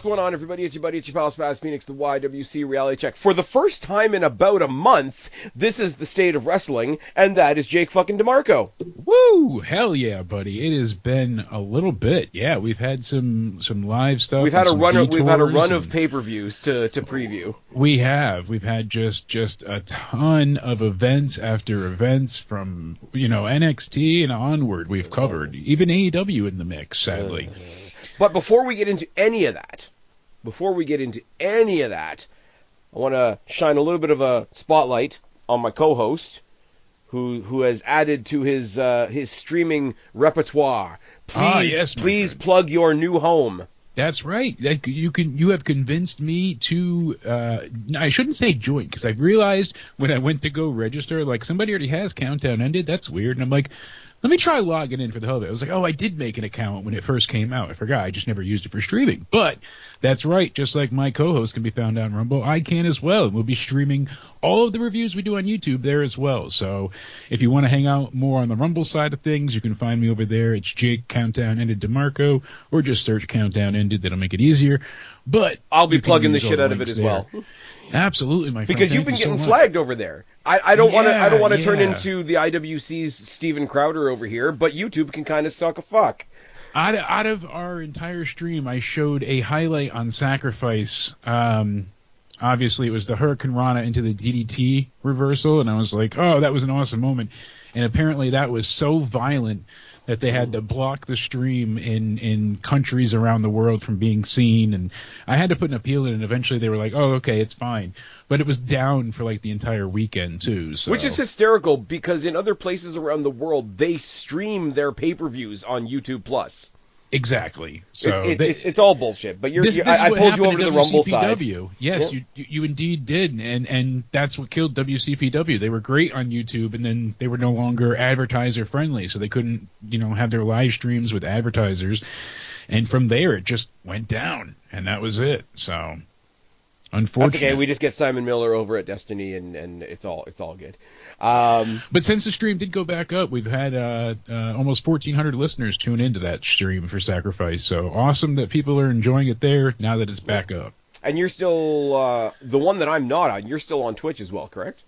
going on, everybody? It's your buddy, it's your pal Spaz, FENIX, the YWC Reality Check. For the first time in about a month, this is the state of wrestling, and that is Jake fucking DeMarco. Woo! Hell yeah, buddy! It has been a little bit. Yeah, we've had some live stuff. We've had a run of pay-per-views to preview. We've had just a ton of events after events from NXT and onward. We've covered even AEW in the mix, sadly. But before we get into any of that, I want to shine a little bit of a spotlight on my co-host, who has added to his streaming repertoire. Please plug your new home. That's right. You have convinced me to. I shouldn't say join, because I've realized when I went to go register, like, somebody already has Countdown Ended. That's weird. And I'm like, let me try logging in for the hell of it. I was like, I did make an account when it first came out. I forgot. I just never used it for streaming. But that's right. Just like my co-host can be found on Rumble, I can as well. And we'll be streaming all of the reviews we do on YouTube there as well. So if you want to hang out more on the Rumble side of things, you can find me over there. It's Jake Countdown Ended DeMarco, or just search Countdown Ended. That'll make it easier. But I'll be plugging the shit out of it as well. Absolutely, my friend. Because you've been getting flagged over there. I don't want to turn into the IWC's Steven Crowder over here, but YouTube can kind of suck a fuck. Out of our entire stream, I showed a highlight on Sacrifice. Obviously, it was the Hurricane Rana into the DDT reversal, and I was like, oh, that was an awesome moment. And apparently that was so violent that they had to block the stream in countries around the world from being seen. And I had to put an appeal in, and eventually they were like, oh, okay, it's fine. But it was down for like the entire weekend, too. So. Which is hysterical, because in other places around the world, they stream their pay-per-views on YouTube Plus. Exactly. So it's all bullshit. But I pulled you over to the Rumble side. Yes, yeah. you indeed did, and that's what killed WCPW. They were great on YouTube, and then they were no longer advertiser friendly, so they couldn't have their live streams with advertisers. And from there, it just went down, and that was it. So unfortunately, that's okay. We just get Simon Miller over at Destiny, and it's all good. But since the stream did go back up, we've had almost 1,400 listeners tune into that stream for Sacrifice. So awesome that people are enjoying it there now that it's back up. And you're still the one that I'm not on. You're still on Twitch as well, correct?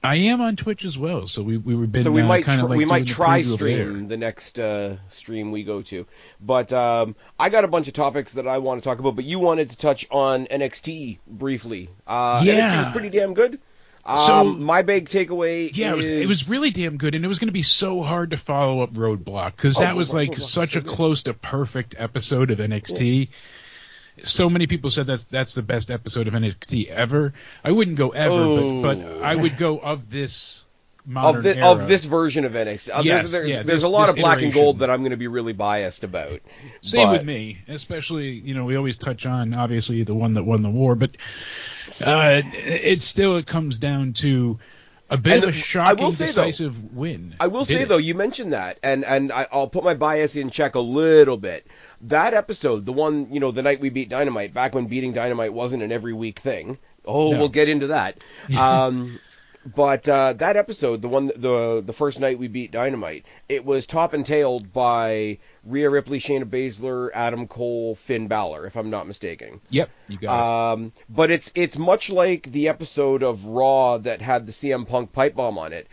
I am on Twitch as well. So we might try stream the next stream we go to. But I got a bunch of topics that I want to talk about. But you wanted to touch on NXT briefly. NXT was pretty damn good. So my big takeaway is... it was really damn good, and it was going to be so hard to follow up Roadblock, because that was such a close to perfect episode of NXT. Yeah. So many people said that's the best episode of NXT ever. I wouldn't go ever, but I would go of this modern era. Of this version of NXT. There's a lot of black and gold that I'm going to be really biased about. Same with me, especially, we always touch on, obviously, the one that won the war, but... it comes down to a bit of a shocking, decisive win. I will say, though, you mentioned that, and I'll put my bias in check a little bit. That episode, the one, the night we beat Dynamite, back when beating Dynamite wasn't an every week thing. We'll get into that. But that episode, the first night we beat Dynamite, it was top and tailed by Rhea Ripley, Shayna Baszler, Adam Cole, Finn Balor, if I'm not mistaken. Yep, you got it. But it's much like the episode of Raw that had the CM Punk pipe bomb on it.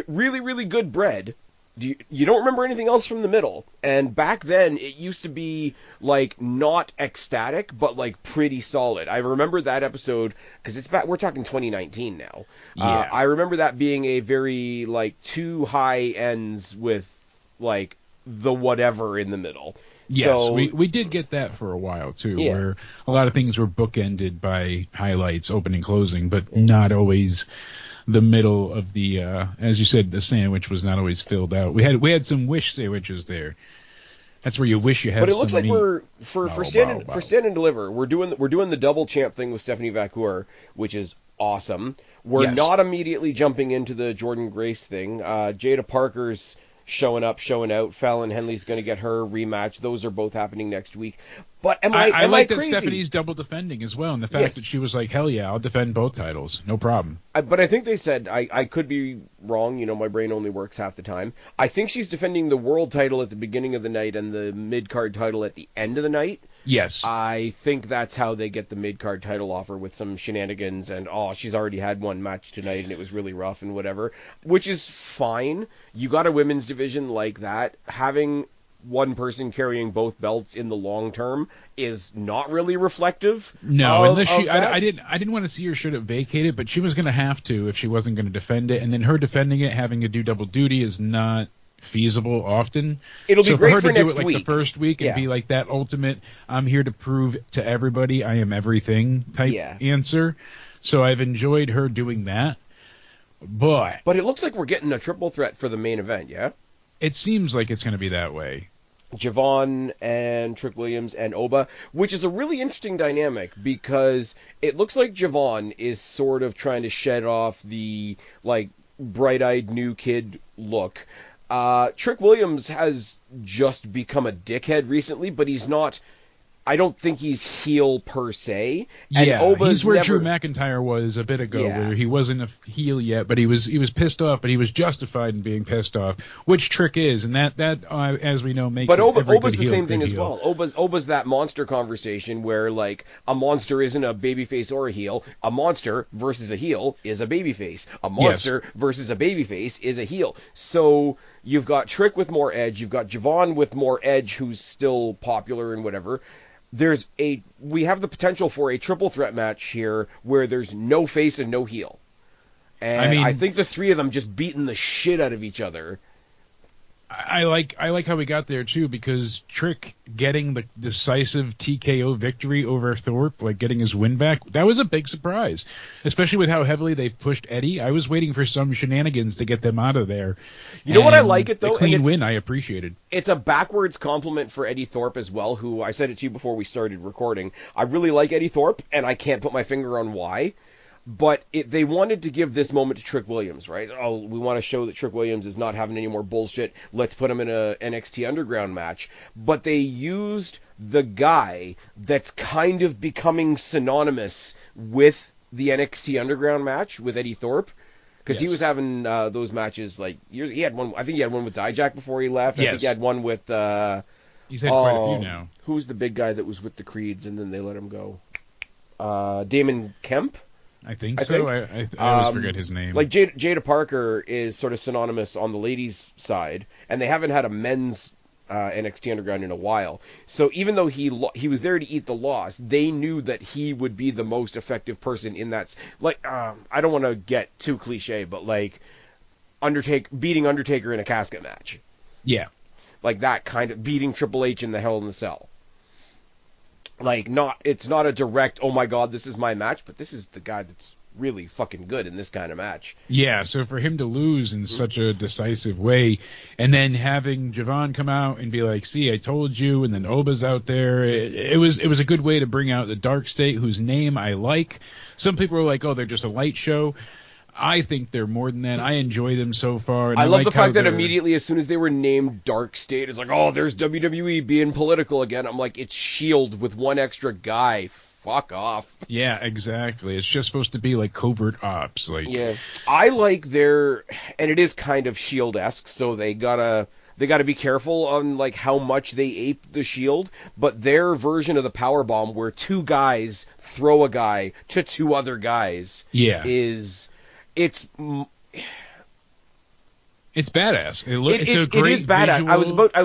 Really, really good bread. You don't remember anything else from the middle. And back then, it used to be, like, not ecstatic, but, like, pretty solid. I remember that episode, because we're talking 2019 now. Yeah. I remember that being a very, like, two high ends with, like, the whatever in the middle. Yes, so, we did get that for a while, too, where a lot of things were bookended by highlights, opening, closing, but not always... the middle of the, as you said, the sandwich was not always filled out. We had some wish sandwiches there. That's where you wish you had. But it looks like meat. we're for stand and deliver. We're doing the double champ thing with Stephanie Vacour, which is awesome. We're not immediately jumping into the Jordan Grace thing. Jada Parker's showing up, showing out. Fallon Henley's going to get her rematch. Those are both happening next week. But am I I like that crazy? Stephanie's double defending as well, and the fact that she was like, hell yeah, I'll defend both titles, no problem. But I think they said, I could be wrong, my brain only works half the time. I think she's defending the world title at the beginning of the night and the mid-card title at the end of the night. Yes. I think that's how they get the mid-card title offer, with some shenanigans and, she's already had one match tonight and it was really rough and whatever, which is fine. You got a women's division like that. Having one person carrying both belts in the long term is not really reflective. No, unless she, I didn't want to see her should have vacated, but she was going to have to if she wasn't going to defend it, and then her defending it, having to do double duty, is not feasible often. It'll be great for her to next do it like week. the first week and be like that ultimate, I'm here to prove to everybody I am everything type answer. So I've enjoyed her doing that. But it looks like we're getting a triple threat for the main event, yeah? It seems like it's going to be that way. Javon and Trick Williams and Oba, which is a really interesting dynamic because it looks like Javon is sort of trying to shed off the bright-eyed new kid look. Trick Williams has just become a dickhead recently, but he's not. I don't think he's heel per se. And Oba's he's where Drew McIntyre was a bit ago, where he wasn't a heel yet, but he was pissed off, but he was justified in being pissed off, which Trick is, and that as we know makes. But Oba's the same thing as well. Oba's that monster conversation where a monster isn't a babyface or a heel. A monster versus a heel is a babyface. A monster versus a babyface is a heel. So you've got Trick with more edge. You've got Javon with more edge, who's still popular and whatever. We have the potential for a triple threat match here where there's no face and no heel. And I think the three of them just beating the shit out of each other. I like how we got there too, because Trick getting the decisive TKO victory over Thorpe, getting his win back, that was a big surprise, especially with how heavily they pushed Eddie. I was waiting for some shenanigans to get them out of there. You know what I like it though? The clean win I appreciated. It's a backwards compliment for Eddie Thorpe as well, who I said it to you before we started recording. I really like Eddie Thorpe, and I can't put my finger on why. But they wanted to give this moment to Trick Williams, right? Oh, we want to show that Trick Williams is not having any more bullshit. Let's put him in a NXT Underground match. But they used the guy that's kind of becoming synonymous with the NXT Underground match with Eddie Thorpe. Because he was having those matches years. He had one. I think he had one with Dijak before he left. I think he had one with. He's had quite a few now. Who's the big guy that was with the Creeds and then they let him go? Damon Kemp. I think so. I always forget his name. Jada Parker is sort of synonymous on the ladies' side, and they haven't had a men's NXT Underground in a while. So even though he was there to eat the loss, they knew that he would be the most effective person in that. I don't want to get too cliche, but beating Undertaker in a casket match. Yeah. Like that kind of beating Triple H in the Hell in the Cell. It's not a direct, oh my god, this is my match, but this is the guy that's really fucking good in this kind of match. Yeah, so for him to lose in such a decisive way, and then having Javon come out and be like, see, I told you, and then Oba's out there, it was a good way to bring out the Dark State, whose name I like. Some people are like, oh, they're just a light show. I think they're more than that. I enjoy them so far. And I love the fact that immediately, as soon as they were named Dark State, it's like, oh, there's WWE being political again. I'm like, it's S.H.I.E.L.D. with one extra guy. Fuck off. Yeah, exactly. It's just supposed to be like covert ops. Yeah. I like and it is kind of S.H.I.E.L.D.-esque, so they gotta be careful on how much they ape the Shield, but their version of the power bomb, where two guys throw a guy to two other guys, It's badass. It's a great. It is badass. Visual. I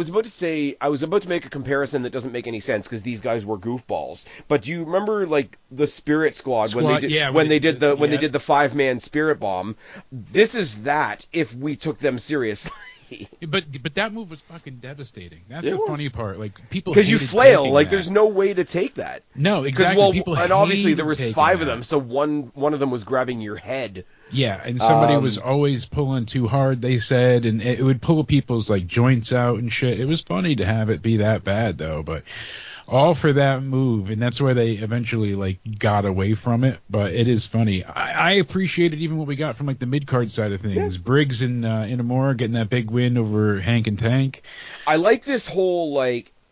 was about to make a comparison that doesn't make any sense because these guys were goofballs. But do you remember the Spirit Squad when they did the 5-man Spirit Bomb? This is that if we took them seriously. But that move was fucking devastating. That's the funny part. People because you flail. There's no way to take that. No, exactly. And obviously there was 5 of them, so one of them was grabbing your head. Yeah, and somebody was always pulling too hard, they said, and it would pull people's joints out and shit. It was funny to have it be that bad though, but all for that move, and that's where they eventually got away from it. But it is funny. I appreciated even what we got from the mid card side of things. Yeah. Briggs and Inamura getting that big win over Hank and Tank. I like this whole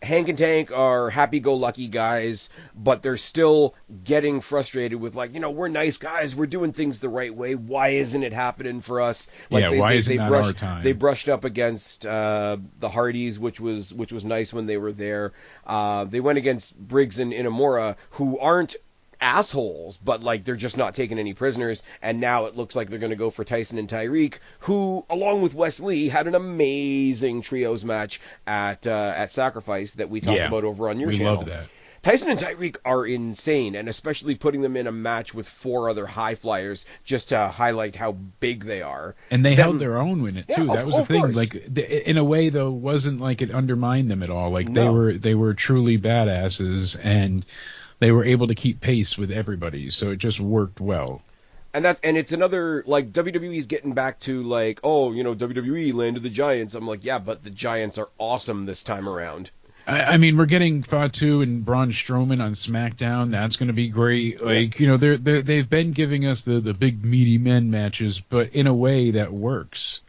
Hank and Tank are happy-go-lucky guys, but they're still getting frustrated with, like, we're nice guys, we're doing things the right way. Why isn't it happening for us? Like, why isn't that our time? They brushed up against the Hardys, which was nice when they were there. They went against Briggs and Inamura, who aren't assholes, but like they're just not taking any prisoners, and now it looks like they're going to go for Tyson and Tyreek, who, along with Wes Lee, had an amazing trios match at Sacrifice that we talked about over on your channel. We love that. Tyson and Tyreek are insane, and especially putting them in a match with 4 other high flyers just to highlight how big they are. And they held their own in it too. Yeah, that was the thing. Course. Like, in a way, though, wasn't like it undermined them at all. Like they were truly badasses, and they were able to keep pace with everybody, so it just worked well. And it's another, like, WWE's getting back to, like, WWE, Land of the Giants. I'm like, yeah, but the Giants are awesome this time around. I mean, we're getting Fatu and Braun Strowman on SmackDown. That's going to be great. Like, they've been giving us the big meaty men matches, but in a way that works.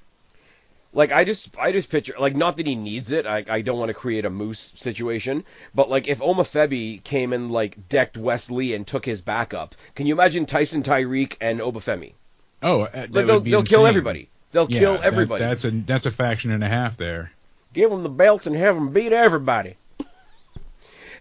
Like, I just picture, like, not that he needs it. I don't want to create a Moose situation, but like if Omafemi came and like decked Wes Lee and took his backup, can you imagine Tyson, Tyreek, and Omafemi? Oh, they'll kill everybody. They'll kill everybody. That's a faction and a half there. Give them the belts and have them beat everybody.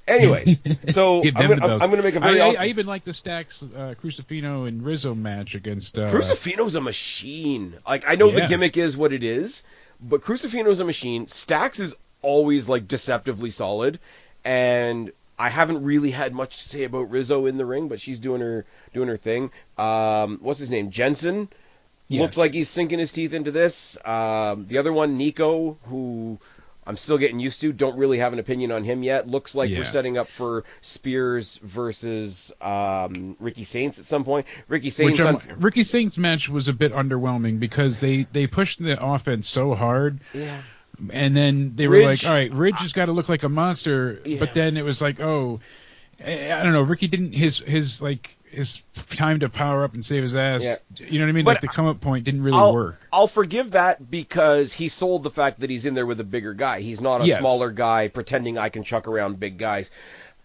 Anyways, so I'm going to make a very... I even like the Stax Crucifino and Rizzo match against... Crucifino's a machine. Like, I know the gimmick is what it is, but Crucifino's a machine. Stax is always, like, deceptively solid, and I haven't really had much to say about Rizzo in the ring, but she's doing her thing. What's his name? Jensen? Yes. Looks like he's sinking his teeth into this. The other one, Nico, who... I'm still getting used to. Don't really have an opinion on him yet. Looks like we're setting up for Spears versus Ricky Saints at some point. Ricky Saints' match was a bit underwhelming because they pushed the offense so hard. Yeah. And then they were like, all right, Ridge has got to look like a monster. Yeah. But then it was like, oh, I don't know. Ricky didn't his time to power up and save his ass. Yeah. You know what I mean? But like the come up point didn't really work. I'll forgive that because he sold the fact that he's in there with a bigger guy. He's not a smaller guy pretending I can chuck around big guys.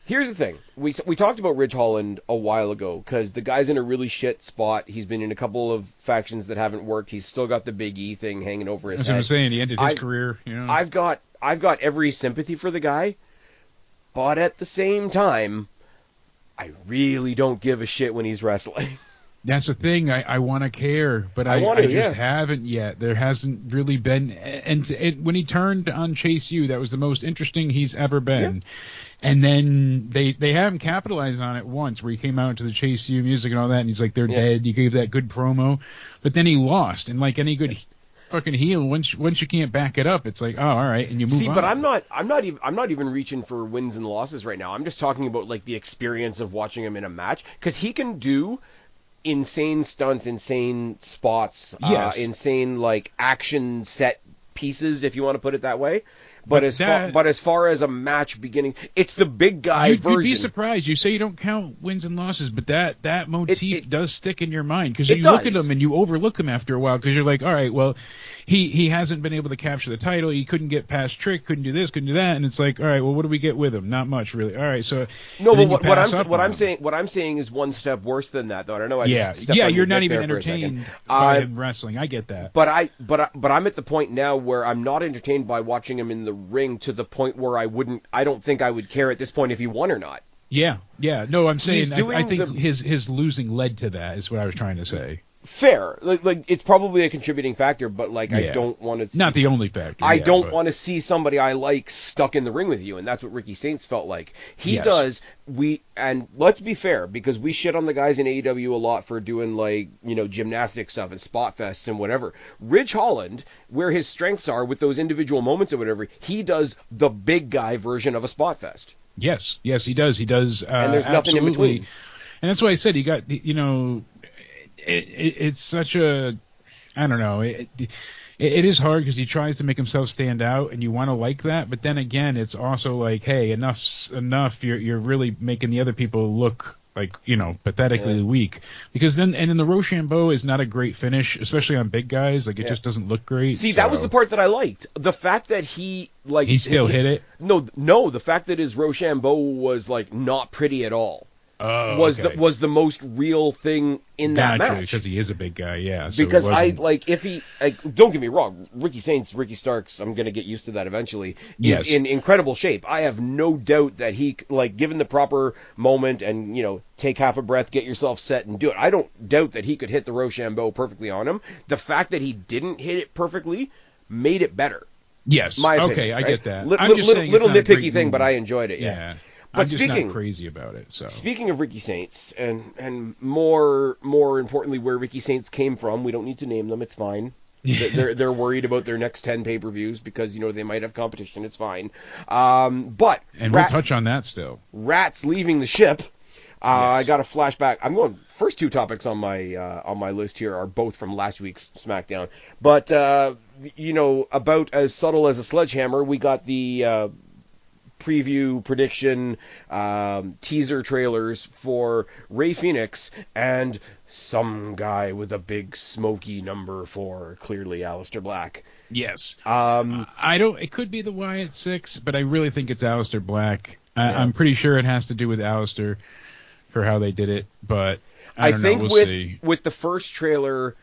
Here's the thing. We talked about Ridge Holland a while ago because the guy's in a really shit spot. He's been in a couple of factions that haven't worked. He's still got the Big E thing hanging over his head. That's what I'm saying. He ended his career. You know? I've got every sympathy for the guy, but at the same time, I really don't give a shit when he's wrestling. That's the thing. I want to care, but I just haven't yet. There hasn't really been. And when he turned on Chase U, that was the most interesting he's ever been. Yeah. And then they haven't capitalized on it once, where he came out to the Chase U music and all that, and he's like, they're dead. You gave that good promo. But then he lost. And like any good fucking heel, once you can't back it up, it's like, oh, all right, and you move on. See, but I'm not even reaching for wins and losses right now. I'm just talking about like the experience of watching him in a match, because he can do insane stunts, insane spots, insane like action set pieces, if you want to put it that way. But as far as a match beginning, it's the big guy version. You'd be surprised. You say you don't count wins and losses, but that motif does stick in your mind, because you look at him and you overlook him after a while, because you're like, all right, well, he hasn't been able to capture the title. He couldn't get past Trick, couldn't do this, couldn't do that, and it's like, all right, well, what do we get with him? Not much, really. All right, so no, but what I'm saying is one step worse than that, though. I don't know. You're not even entertained by him wrestling. I get that. But I'm at the point now where I'm not entertained by watching him in the ring, to the point where I don't think I would care at this point if he won or not. Yeah. No, I'm saying I think his losing led to that, is what I was trying to say. Fair. Like it's probably a contributing factor, but like I don't want to... Not the only factor. I don't want to see somebody I like stuck in the ring with you, and that's what Ricky Saints felt like. He does. And let's be fair, because we shit on the guys in AEW a lot for doing like, gymnastic stuff and spot fests and whatever. Ridge Holland, where his strengths are with those individual moments or whatever, he does the big guy version of a spot fest. Yes, he does. He does. And there's nothing in between. And that's why I said he got, it's such a, I don't know, it is hard because he tries to make himself stand out, and you want to like that, but then again, it's also like, hey, enough's enough. You're really making the other people look like, pathetically weak. Because then the Rochambeau is not a great finish, especially on big guys. Like, it just doesn't look great. See, that was the part that I liked. The fact that he still hit it? No, the fact that his Rochambeau was, like, not pretty at all. Was the most real thing in that match. Because he is a big guy, yeah. So because don't get me wrong, Ricky Starks, I'm going to get used to that eventually, is in incredible shape. I have no doubt that he, like, given the proper moment and, take half a breath, get yourself set and do it. I don't doubt that he could hit the Rochambeau perfectly on him. The fact that he didn't hit it perfectly made it better. Yes. My opinion, okay, I right? get that. Little nitpicky thing, but I enjoyed it, yeah. But I'm just not crazy about it. So speaking of Ricky Saints, and more importantly, where Ricky Saints came from, we don't need to name them. It's fine. They're worried about their next 10 pay-per-views because they might have competition. It's fine. We'll touch on that still. Rats leaving the ship. I got a flashback. I'm going. First two topics on my list here are both from last week's SmackDown. But about as subtle as a sledgehammer, we got the preview, prediction, teaser trailers for Rey Fenix and some guy with a big smoky number 4, clearly Aleister Black. Yes. It could be the Wyatt 6, but I really think it's Aleister Black. I'm pretty sure it has to do with Aleister for how they did it, but I think we'll see. With the first trailer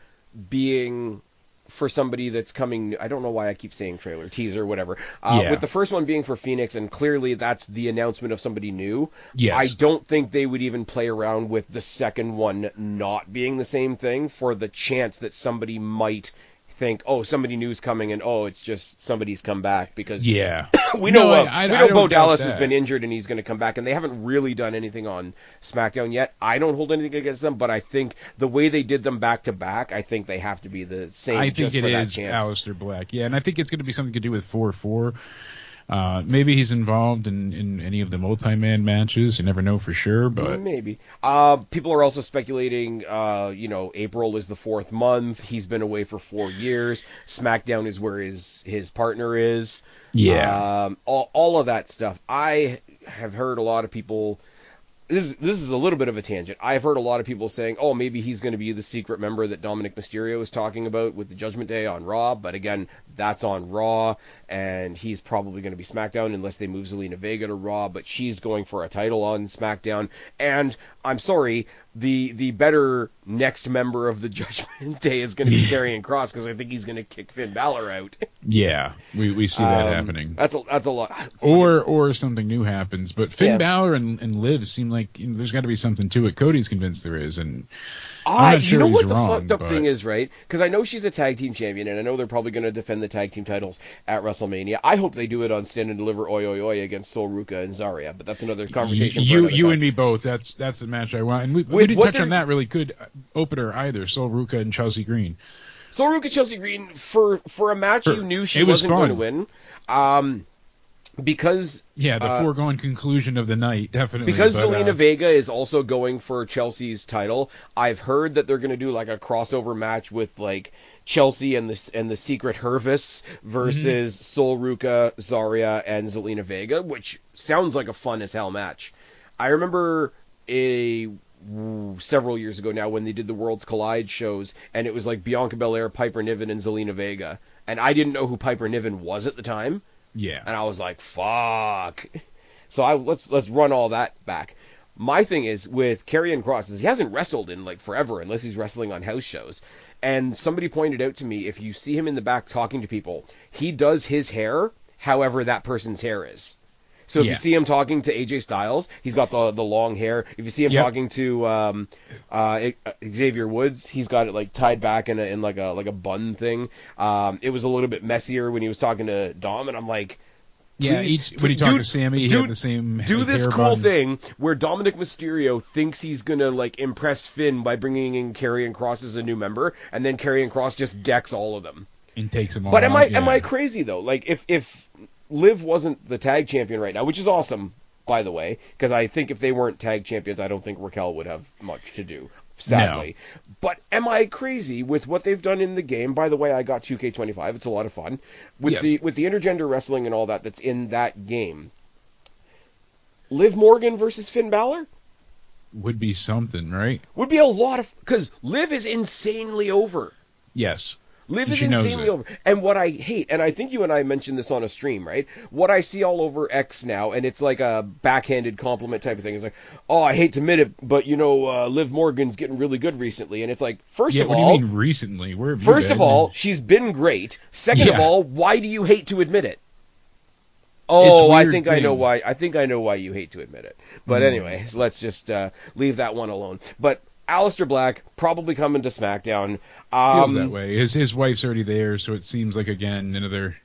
being for somebody that's coming, I don't know why I keep saying trailer, teaser, whatever. With the first one being for Phoenix, and clearly that's the announcement of somebody new. Yes. I don't think they would even play around with the second one not being the same thing for the chance that somebody might think, somebody new's coming, and it's just somebody's come back, because we know Bo Dallas has been injured and he's going to come back, and they haven't really done anything on SmackDown yet. I don't hold anything against them, but I think the way they did them back to back, I think they have to be the same. I think it is Aleister Black, and I think it's going to be something to do with 4-4. Maybe he's involved in any of the multi-man matches. You never know for sure, but maybe. People are also speculating. April is the 4th month. He's been away for 4 years. SmackDown is where his partner is. Yeah. All of that stuff. I have heard a lot of people. This is a little bit of a tangent. I've heard a lot of people saying, maybe he's going to be the secret member that Dominic Mysterio is talking about with the Judgment Day on Raw. But again, that's on Raw, and he's probably going to be SmackDown unless they move Zelina Vega to Raw. But she's going for a title on SmackDown. And I'm sorry, the better next member of the Judgment Day is going to be Karrion Kross, because I think he's going to kick Finn Balor out. Yeah, we see that happening. That's a lot. Or something new happens. But Finn Balor and Liv seem like there's got to be something to it. Cody's convinced there is, and I'm not sure you know what he's the wrong, fucked up thing is, right? Because I know she's a tag team champion, and I know they're probably going to defend the tag team titles at WrestleMania. I hope they do it on Stand and Deliver Oi Oi Oi against Sol Ruca and Zarya, but that's another conversation. You and me both. That's the match I want, and we didn't touch on that really good opener either. Sol Ruca and Chelsea Green. Sol Ruca, Chelsea Green for a match you knew she wasn't going to win. Because the foregone conclusion of the night, definitely. Because Zelina Vega is also going for Chelsea's title, I've heard that they're going to do like a crossover match with like Chelsea and the Secret Hervis versus Sol Ruca, Zarya, and Zelina Vega, which sounds like a fun as hell match. I remember several years ago now when they did the Worlds Collide shows, and it was like Bianca Belair, Piper Niven, and Zelina Vega, and I didn't know who Piper Niven was at the time. Yeah. And I was like, fuck. So let's run all that back. My thing is with Karrion Kross is he hasn't wrestled in like forever unless he's wrestling on house shows. And somebody pointed out to me, if you see him in the back talking to people, he does his hair however that person's hair is. So if you see him talking to AJ Styles, he's got the long hair. If you see him talking to Xavier Woods, he's got it like tied back in like a bun thing. It was a little bit messier when he was talking to Dom, and I'm like, when he talked to Sammy, he had the same do this hair cool bun. thing where Dominic Mysterio thinks he's gonna like impress Finn by bringing in Karrion Kross as a new member, and then Karrion Kross just decks all of them and takes them all. But am I crazy though? Like if Liv wasn't the tag champion right now, which is awesome, by the way, because I think if they weren't tag champions, I don't think Raquel would have much to do, sadly. No. But am I crazy with what they've done in the game? By the way, I got 2K25. It's a lot of fun. With the intergender wrestling and all that's in that game. Liv Morgan versus Finn Balor? would be something, right? Would be a lot of, because Liv is insanely over. Yes. Liv And is she knows insanely it. over. And what I hate, and I think you and I mentioned this on a stream, right? What I see all over X now, and it's like a backhanded compliment type of thing. It's like, oh, I hate to admit it, but Liv Morgan's getting really good recently. And it's like, first of all, what do you mean recently? Where have you first been? of all, she's been great. Second of Yeah. all, why do you hate to admit it? Oh, It's a I weird think I know thing. why. I think I know why you hate to admit it. But anyways, let's just leave that one alone. But Aleister Black probably coming to SmackDown. Feels that way. His wife's already there, so it seems like again another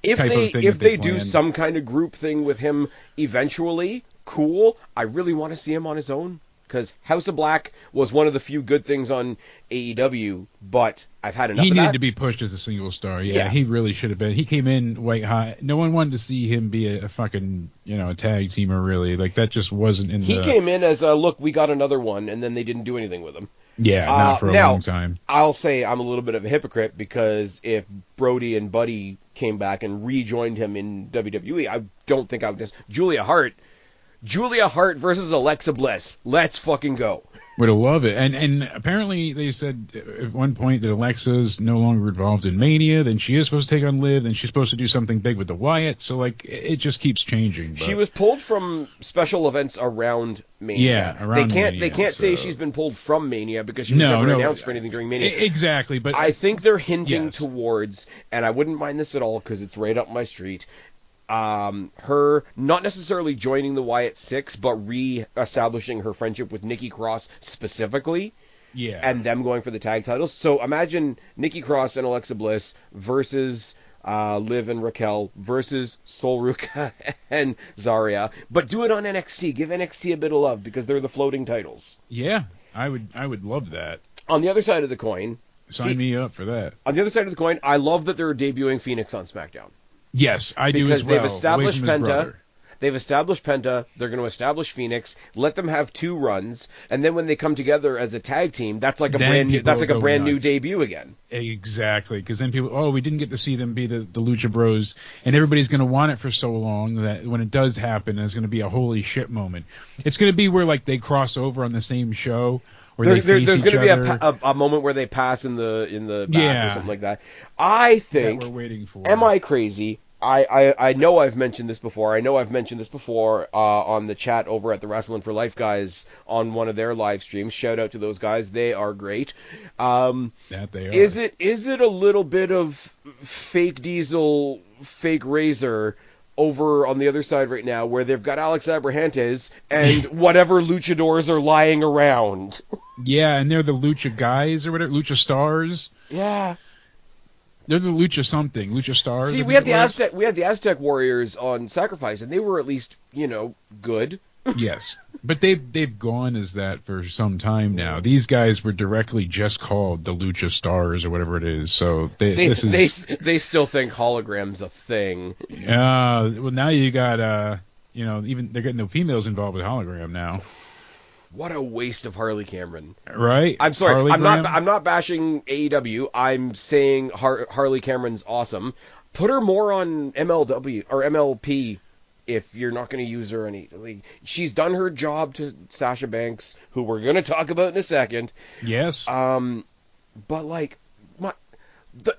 If type they of thing if that they they do planned. some kind of group thing with him eventually, cool. I really want to see him on his own, because House of Black was one of the few good things on AEW, but I've had enough He of needed that. to be pushed as a single star. Yeah, Yeah. he really should have been. He came in white hot. No one wanted to see him be a fucking a tag teamer. Really, like that just wasn't in He the. came in as a look, we got another one, and then they didn't do anything with him. Yeah, not for a now, long time. I'll say I'm a little bit of a hypocrite, because if Brody and Buddy came back and rejoined him in WWE, I don't think I would just... Julia Hart versus Alexa Bliss. Let's fucking go. Would have loved it. And apparently they said at one point that Alexa's no longer involved in Mania. Then she is supposed to take on Liv. Then she's supposed to do something big with the Wyatt. So like it just keeps changing. But She was pulled from special events around Mania. Yeah, around They Mania, can't say so- she's been pulled from Mania, because she was never announced for anything during Mania. Exactly, but I think they're hinting Yes. towards, and I wouldn't mind this at all because it's right up my street, her not necessarily joining the Wyatt Six, but re-establishing her friendship with Nikki Cross specifically, yeah, and them going for the tag titles. So imagine Nikki Cross and Alexa Bliss versus Liv and Raquel versus Sol Ruka and Zarya, but do it on NXT. Give NXT a bit of love, because they're the floating titles. yeah, I would love that. On the other side of the coin, Sign me up for that. on the other side of the coin, I love that they're debuting FENIX on SmackDown. Yes, I do Because as well. they've established away from his Penta. brother. They've established Penta. They're going to establish FENIX. Let them have 2 runs, and then when they come together as a tag team, that's like a Then brand new. people That's like will a go brand new nuts. debut again. Exactly, because then people, we didn't get to see them be the Lucha Bros, and everybody's going to want it for so long that when it does happen, it's going to be a holy shit moment. It's going to be where like they cross over on the same show, or they face There's each going to other. be a moment where they pass in the back Yeah. or something like that. I that think. we're waiting for. Am I crazy? I know I've mentioned this before. On the chat over at the Wrestling for Life guys on one of their live streams. Shout out to those guys. They are great. That they are. Is it a little bit of fake Diesel, fake Razor over on the other side right now, where they've got Alex Abrahantes and whatever luchadors are lying around? Yeah, and they're the Lucha guys or whatever, Lucha Stars. Yeah. They're the Lucha something, Lucha Stars. See, I we think had it was. the Aztec Warriors on Sacrifice, and they were at least, good. Yes, but they've gone as that for some time now. These guys were directly just called the Lucha Stars or whatever it is. So They still think hologram's a thing. well, now you got even they're getting the females involved with hologram now. What a waste of Harley Cameron. Right? I'm sorry. Harley Graham? I'm not bashing AEW. I'm saying Harley Cameron's awesome. Put her more on MLW or MLP if you're not going to use her any. Like, she's done her job to Sasha Banks, who we're going to talk about in a second. Yes. But like,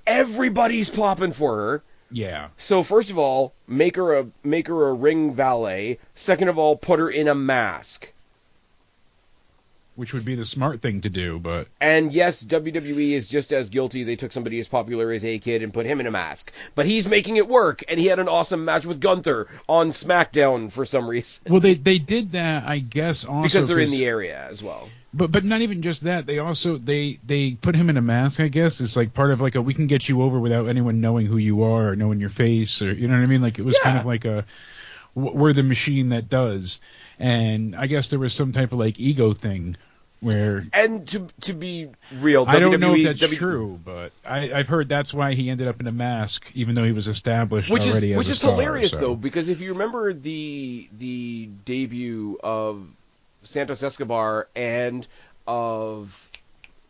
everybody's popping for her. Yeah. So first of all, make her a ring valet. Second of all, put her in a mask. Which would be the smart thing to do, but... And yes, WWE is just as guilty. They took somebody as popular as A-Kid and put him in a mask. But he's making it work, and he had an awesome match with Gunther on SmackDown for some reason. Well, they did that, I guess, also... Because they're in the area as well. But not even just that. They also, they put him in a mask, I guess. It's like part of like we can get you over without anyone knowing who you are or knowing your face, or, you know what I mean? Like, it was kind of like we're the machine that does. And I guess there was some type of like ego thing where... And to be real, I don't know if that's true, but I've heard that's why he ended up in a mask, even though he was established already as which a is star, hilarious, so. though, because if you remember the debut of Santos Escobar and of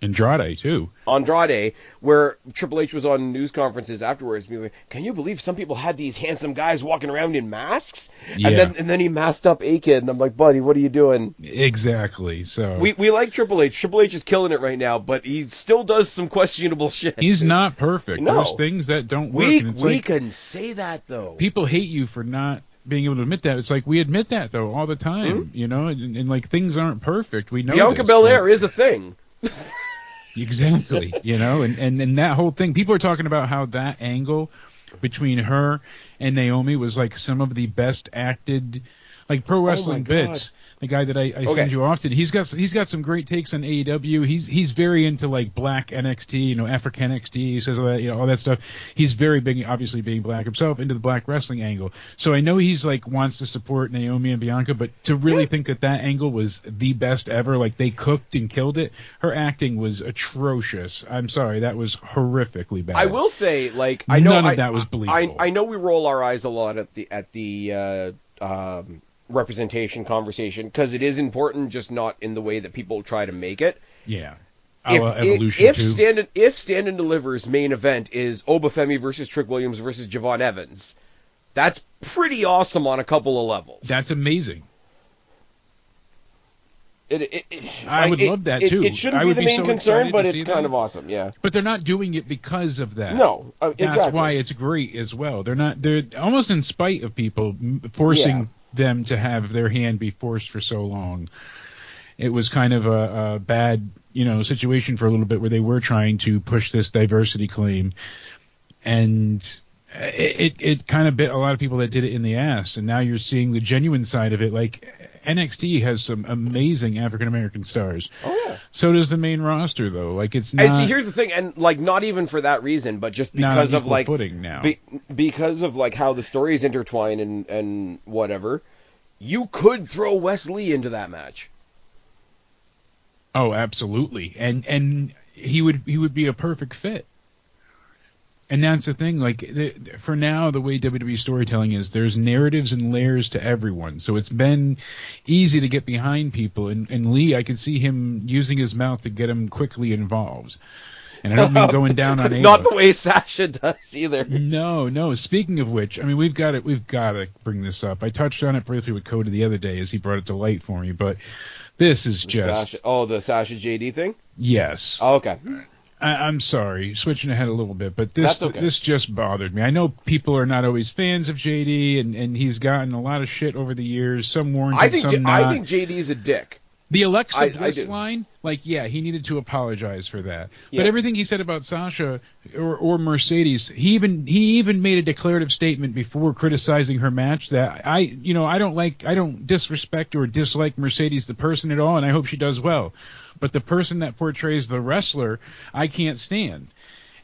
Andrade, too. Andrade, where Triple H was on news conferences afterwards, being like, "Can you believe some people had these handsome guys walking around in masks?" Yeah. And then he masked up A-Kid, and I'm like, "Buddy, what are you doing?" Exactly. So we like Triple H. Triple H is killing it right now, but he still does some questionable shit. He's not perfect. No. There's things that don't work. We can say that, though. People hate you for not being able to admit that. It's like, we admit that, though, all the time, you know, and like, things aren't perfect. We know Bianca Belair is a thing. Exactly, you know, and that whole thing, people are talking about how that angle between her and Naomi was like some of the best acted, like, pro wrestling bits. The guy that I send you often, he's got some great takes on AEW. He's very into like black NXT, you know, African NXT. He says all that, you know, all that stuff. He's very big, obviously being black himself, into the black wrestling angle. So I know he's like wants to support Naomi and Bianca, but to really think that angle was the best ever, like they cooked and killed it. Her acting was atrocious. I'm sorry, that was horrifically bad. I will say, like, I know none of that was believable. I know we roll our eyes a lot at the representation conversation, because it is important, just not in the way that people try to make it. Yeah. If Stand and Deliver's main event is Obafemi versus Trick Williams versus Javon Evans, that's pretty awesome on a couple of levels. That's amazing. I would love that too. It shouldn't be the main concern, but it's kind of awesome, yeah. But they're not doing it because of that. No, exactly. That's why it's great as well. They're almost in spite of people forcing them to have their hand be forced for so long. It was kind of a bad, you know, situation for a little bit where they were trying to push this diversity claim, and it kind of bit a lot of people that did it in the ass. And now you're seeing the genuine side of it. Like, NXT has some amazing African American stars. Oh yeah. So does the main roster, though. Like, it's not. And see, here's the thing, and like, not even for that reason, but just because of like footing now. Because of like how the stories intertwine and whatever, you could throw Wes Lee into that match. Oh, absolutely, and he would be a perfect fit. And that's the thing, like, for now, the way WWE storytelling is, there's narratives and layers to everyone. So it's been easy to get behind people. And Lee, I can see him using his mouth to get him quickly involved. And I don't mean going down on Ava. Not the way Sasha does either. No. Speaking of which, I mean, we've got to bring this up. I touched on it briefly with Cody the other day as he brought it to light for me, but this is just... the Sasha JD thing? Yes. Oh, okay. I'm sorry, switching ahead a little bit, but this just bothered me. I know people are not always fans of JD, and he's gotten a lot of shit over the years. Some warranted, some not. I think JD's a dick. The Alexa Bliss line, like, yeah, he needed to apologize for that. Yeah. But everything he said about Sasha or Mercedes, he even made a declarative statement before criticizing her match that I don't disrespect or dislike Mercedes the person at all, and I hope she does well. But the person that portrays the wrestler, I can't stand.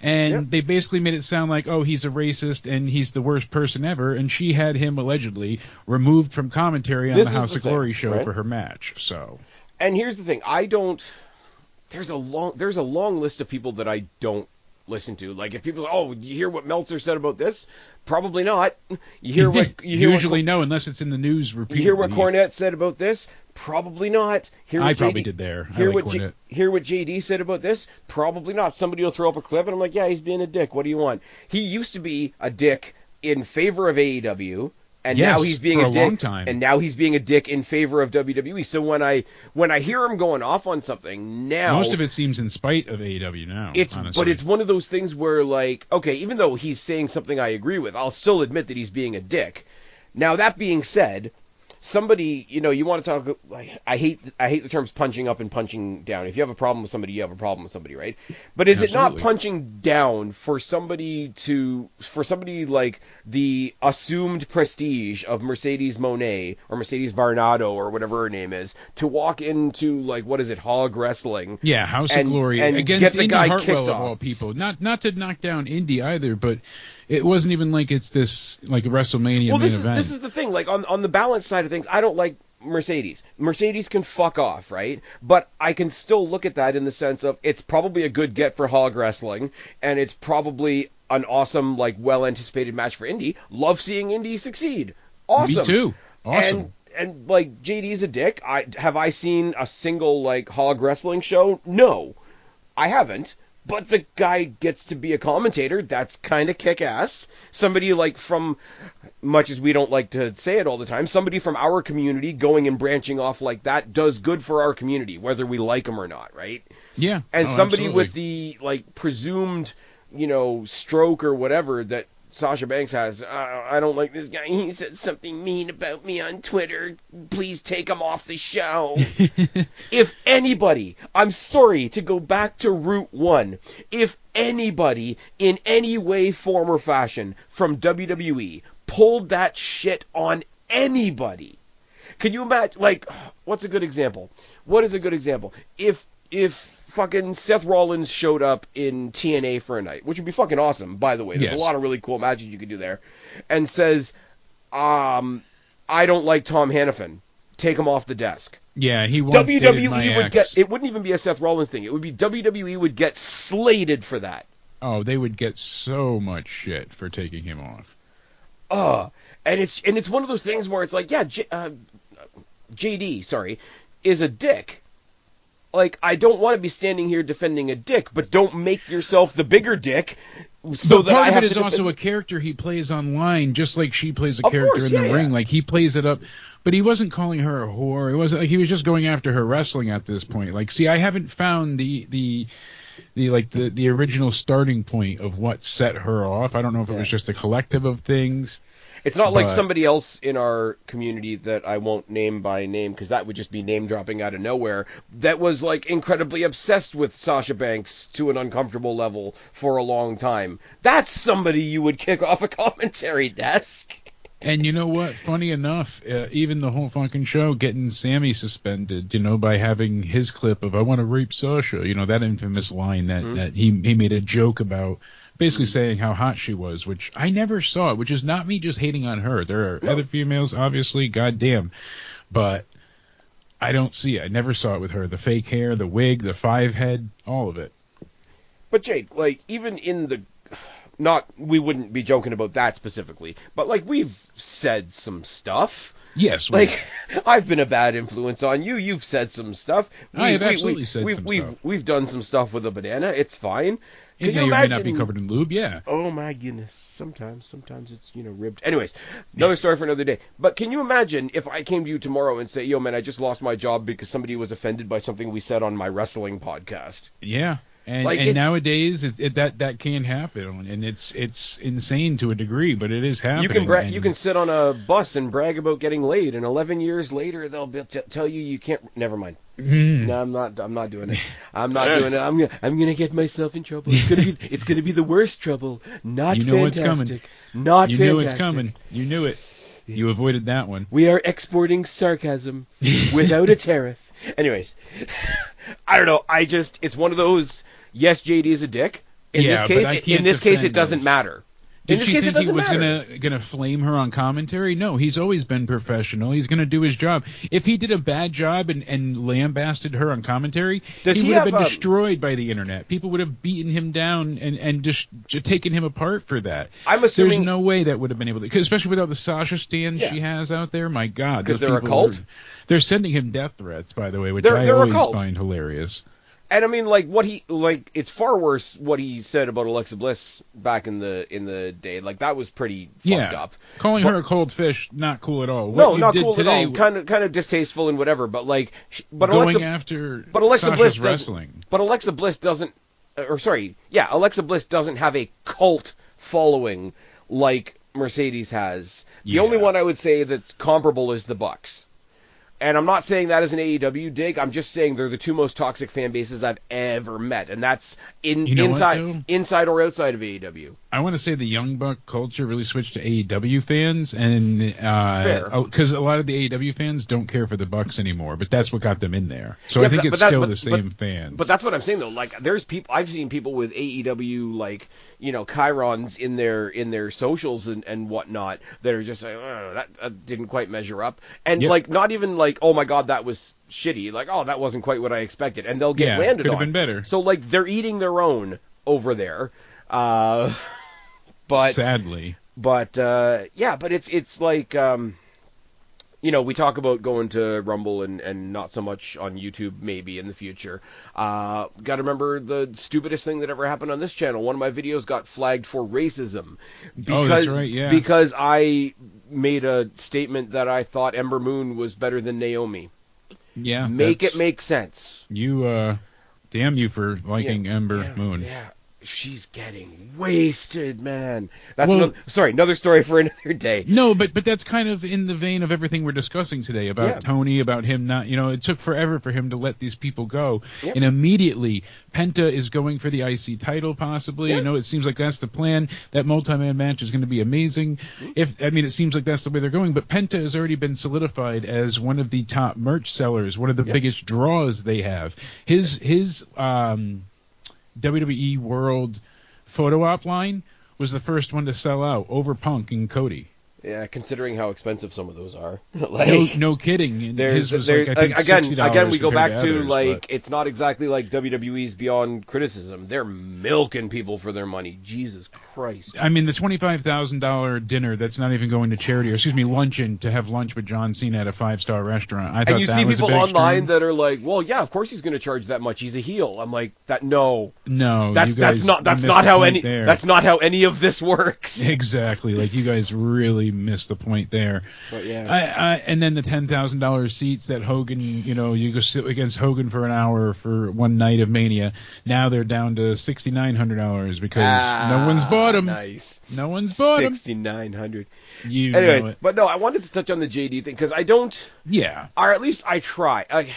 And they basically made it sound like, oh, he's a racist and he's the worst person ever. And she had him allegedly removed from commentary on the House of Glory show for her match. So. And here's the thing, there's a long list of people that I don't listen to. Like, if people say, oh, you hear what Meltzer said about this? Probably not. Usually no, unless it's in the news repeatedly. You hear what Cornette said about this? Probably not. Probably did there. Hear what JD said about this? Probably not. Somebody will throw up a clip and I'm like, yeah, he's being a dick. What do you want? He used to be a dick in favor of AEW. And now he's being a dick. Long time. And now he's being a dick in favor of WWE. So when I hear him going off on something now, most of it seems in spite of AEW now. But it's one of those things where, like, okay, even though he's saying something I agree with, I'll still admit that he's being a dick. Now, that being said, somebody, you want to talk, like, I hate the terms punching up and punching down. If you have a problem with somebody, you have a problem with somebody, right? But is it not punching down for somebody like the assumed prestige of Mercedes Moné or Mercedes Varnado or whatever her name is to walk into, like, what is it, Hog Wrestling? Yeah, House of Glory and against get the Indy guy Hartwell kicked of all off. people. Not to knock down Indy either, but it wasn't even like it's this, like, a WrestleMania main event. This is the thing. Like, on the balance side of things, I don't like Mercedes. Mercedes can fuck off, right? But I can still look at that in the sense of it's probably a good get for Hog Wrestling, and it's probably an awesome, like, well-anticipated match for Indy. Love seeing Indy succeed. Awesome. Me too. Awesome. And like, JD's a dick. Have I seen a single, like, Hog Wrestling show? No. I haven't. But the guy gets to be a commentator. That's kind of kick-ass. Somebody like from, much as we don't like to say it all the time, somebody from our community going and branching off like that does good for our community, whether we like them or not, right? Yeah. And somebody absolutely. with the like presumed, stroke or whatever that Sasha Banks has, I don't like this guy. He said something mean about me on Twitter. Please take him off the show. If anybody, I'm sorry to go back to Route 1, if anybody in any way, form, or fashion from WWE pulled that shit on anybody, can you imagine, like, what's a good example? What is a good example? If fucking Seth Rollins showed up in TNA for a night, which would be fucking awesome, by the way. There's a lot of really cool matches you could do there. And says, I don't like Tom Hannafin. Take him off the desk. Yeah, he once WWE would get, it wouldn't even be a Seth Rollins thing. It would be WWE would get slated for that. Oh, they would get so much shit for taking him off. And it's one of those things where it's like, yeah, JD, is a dick. Like, I don't want to be standing here defending a dick, but don't make yourself the bigger dick. So that part I of have it is to also a character he plays online, just like she plays a character in the ring. Like, he plays it up, but he wasn't calling her a whore. It wasn't like he was just going after her wrestling at this point. Like, see, I haven't found the original starting point of what set her off. I don't know if it was just a collective of things. It's not like somebody else in our community that I won't name by name, because that would just be name dropping out of nowhere, that was like incredibly obsessed with Sasha Banks to an uncomfortable level for a long time. That's somebody you would kick off a commentary desk. And you know what? Funny enough, even the whole fucking show getting Sammy suspended, by having his clip of "I want to rape Sasha," that infamous line that he made a joke about. Basically saying how hot she was, which I never saw, which is not me just hating on her. There are other females, obviously, goddamn. But I don't see it. I never saw it with her. The fake hair, the wig, the 5-head, all of it. But Jake, like, even in we wouldn't be joking about that specifically, but like, we've said some stuff. Yes. Like, I've been a bad influence on you. You've said some stuff. I have absolutely said some stuff. We've done some stuff with a banana. It's fine. It may or may not be covered in lube, yeah. Oh my goodness. Sometimes it's, ribbed. Anyways, another story for another day. But can you imagine if I came to you tomorrow and say, yo, man, I just lost my job because somebody was offended by something we said on my wrestling podcast? Yeah. And nowadays that can happen, and it's insane to a degree, but it is happening. You can sit on a bus and brag about getting laid, and 11 years later they'll tell you can't. Never mind. No, I'm not doing it. I'm not doing it. I'm gonna get myself in trouble. It's gonna be the worst trouble. Not you know fantastic. What's coming. Not you fantastic. knew it's coming. You knew it. You avoided that one. We are exporting sarcasm without a tariff. Anyways, I don't know. It's one of those. Yes, JD is a dick. In this case, it doesn't matter. Did she think he was gonna flame her on commentary? No, he's always been professional. He's gonna do his job. If he did a bad job and lambasted her on commentary, he would have been destroyed by the internet. People would have beaten him down and just taken him apart for that. I'm assuming there's no way that would have been able to, especially without the Sasha stand she has out there. My God, because they're a cult. They're sending him death threats, by the way, which I always find hilarious. And I mean, it's far worse what he said about Alexa Bliss back in the day. Like, that was pretty fucked up. Calling her a cold fish, not cool at all. Not cool today, at all. Kind of distasteful and whatever. But Alexa Bliss wrestling. But Alexa Bliss doesn't. Alexa Bliss doesn't have a cult following like Mercedes has. The only one I would say that's comparable is the Bucks. And I'm not saying that as an AEW dig. I'm just saying they're the two most toxic fan bases I've ever met, and that's inside or outside of AEW. I want to say the Young Buck culture really switched to AEW fans, and because a lot of the AEW fans don't care for the Bucks anymore, but that's what got them in there. So I think it's still the same fans. But that's what I'm saying though. Like, there's people I've seen people with AEW chyrons in their socials and whatnot that are just like, oh, that didn't quite measure up, and not even like, oh my God, that was shitty. Like, oh, that wasn't quite what I expected, and they'll get landed could on. Have been better. So like, they're eating their own over there. But sadly, but it's like we talk about going to Rumble and not so much on YouTube maybe in the future. Got to remember the stupidest thing that ever happened on this channel. One of my videos got flagged for racism. That's right, yeah. Because I made a statement that I thought Ember Moon was better than Naomi. Yeah. Make it make sense. Damn you for liking Ember Moon. Yeah. She's getting wasted, man. That's another story for another day. No, but that's kind of in the vein of everything we're discussing today about Tony, about him not, it took forever for him to let these people go. Yep. And immediately, Penta is going for the IC title, possibly. Yep. It seems like that's the plan. That multi-man match is going to be amazing. It seems like that's the way they're going. But Penta has already been solidified as one of the top merch sellers, one of the biggest draws they have. His WWE World photo op line was the first one to sell out over Punk and Cody. Yeah, considering how expensive some of those are. No kidding. And his was I think again, we go back to others, it's not exactly like WWE's beyond criticism. They're milking people for their money. Jesus Christ. I mean, the $25,000 dinner that's not even going to charity, or luncheon to have lunch with John Cena at a 5-star restaurant. I thought and you that see was people a big online stream. that are like, well, yeah, of course he's going to charge that much. He's a heel. I'm like, no, that's not how any of this works. Exactly. Like, you guys really missed the point there. But yeah. And then the $10,000 seats that Hogan, you go sit against Hogan for an hour for one night of Mania. Now they're down to $6,900 because no one's bought them. Nice. No one's bought them. $6,900. Know it. But no, I wanted to touch on the JD thing because I don't. Yeah. Or at least I try.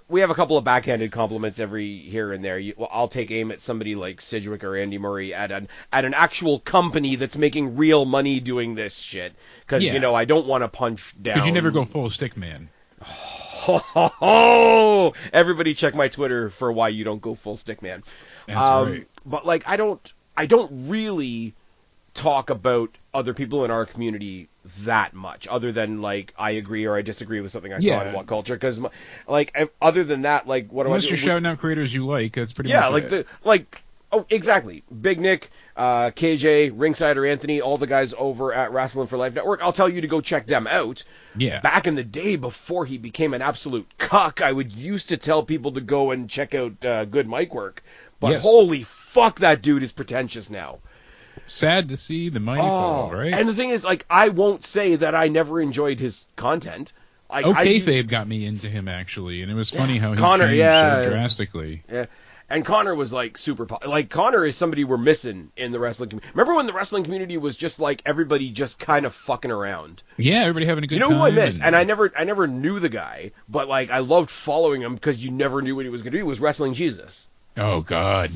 We have a couple of backhanded compliments every here and there. I'll take aim at somebody like Sidgwick or Andy Murray at an actual company that's making real money doing this shit. Because, I don't want to punch down. Because you never go full stick man. Everybody check my Twitter for why you don't go full stick man. That's right. But, I don't really talk about other people in our community that much, other than I agree or I disagree with something I saw in What Culture, because other than that, what do I do? Unless you're shouting out creators you like, that's pretty much it. Exactly. Big Nick, KJ, Ringsider Anthony, all the guys over at Wrestling for Life Network. I'll tell you to go check them out. Yeah. Back in the day, before he became an absolute cuck, I would used to tell people to go and check out good mic work. But holy fuck, that dude is pretentious now. Sad to see the mighty fall, right? And the thing is, I won't say that I never enjoyed his content. Kayfabe got me into him, actually, and it was funny how he Connor, changed so drastically. Yeah. And Connor was super Connor is somebody we're missing in the wrestling community. Remember when the wrestling community was just everybody just kind of fucking around? Yeah, everybody having a good time. You know who I miss? And I never knew the guy, but I loved following him because you never knew what he was going to do. It was Wrestling Jesus. Oh God.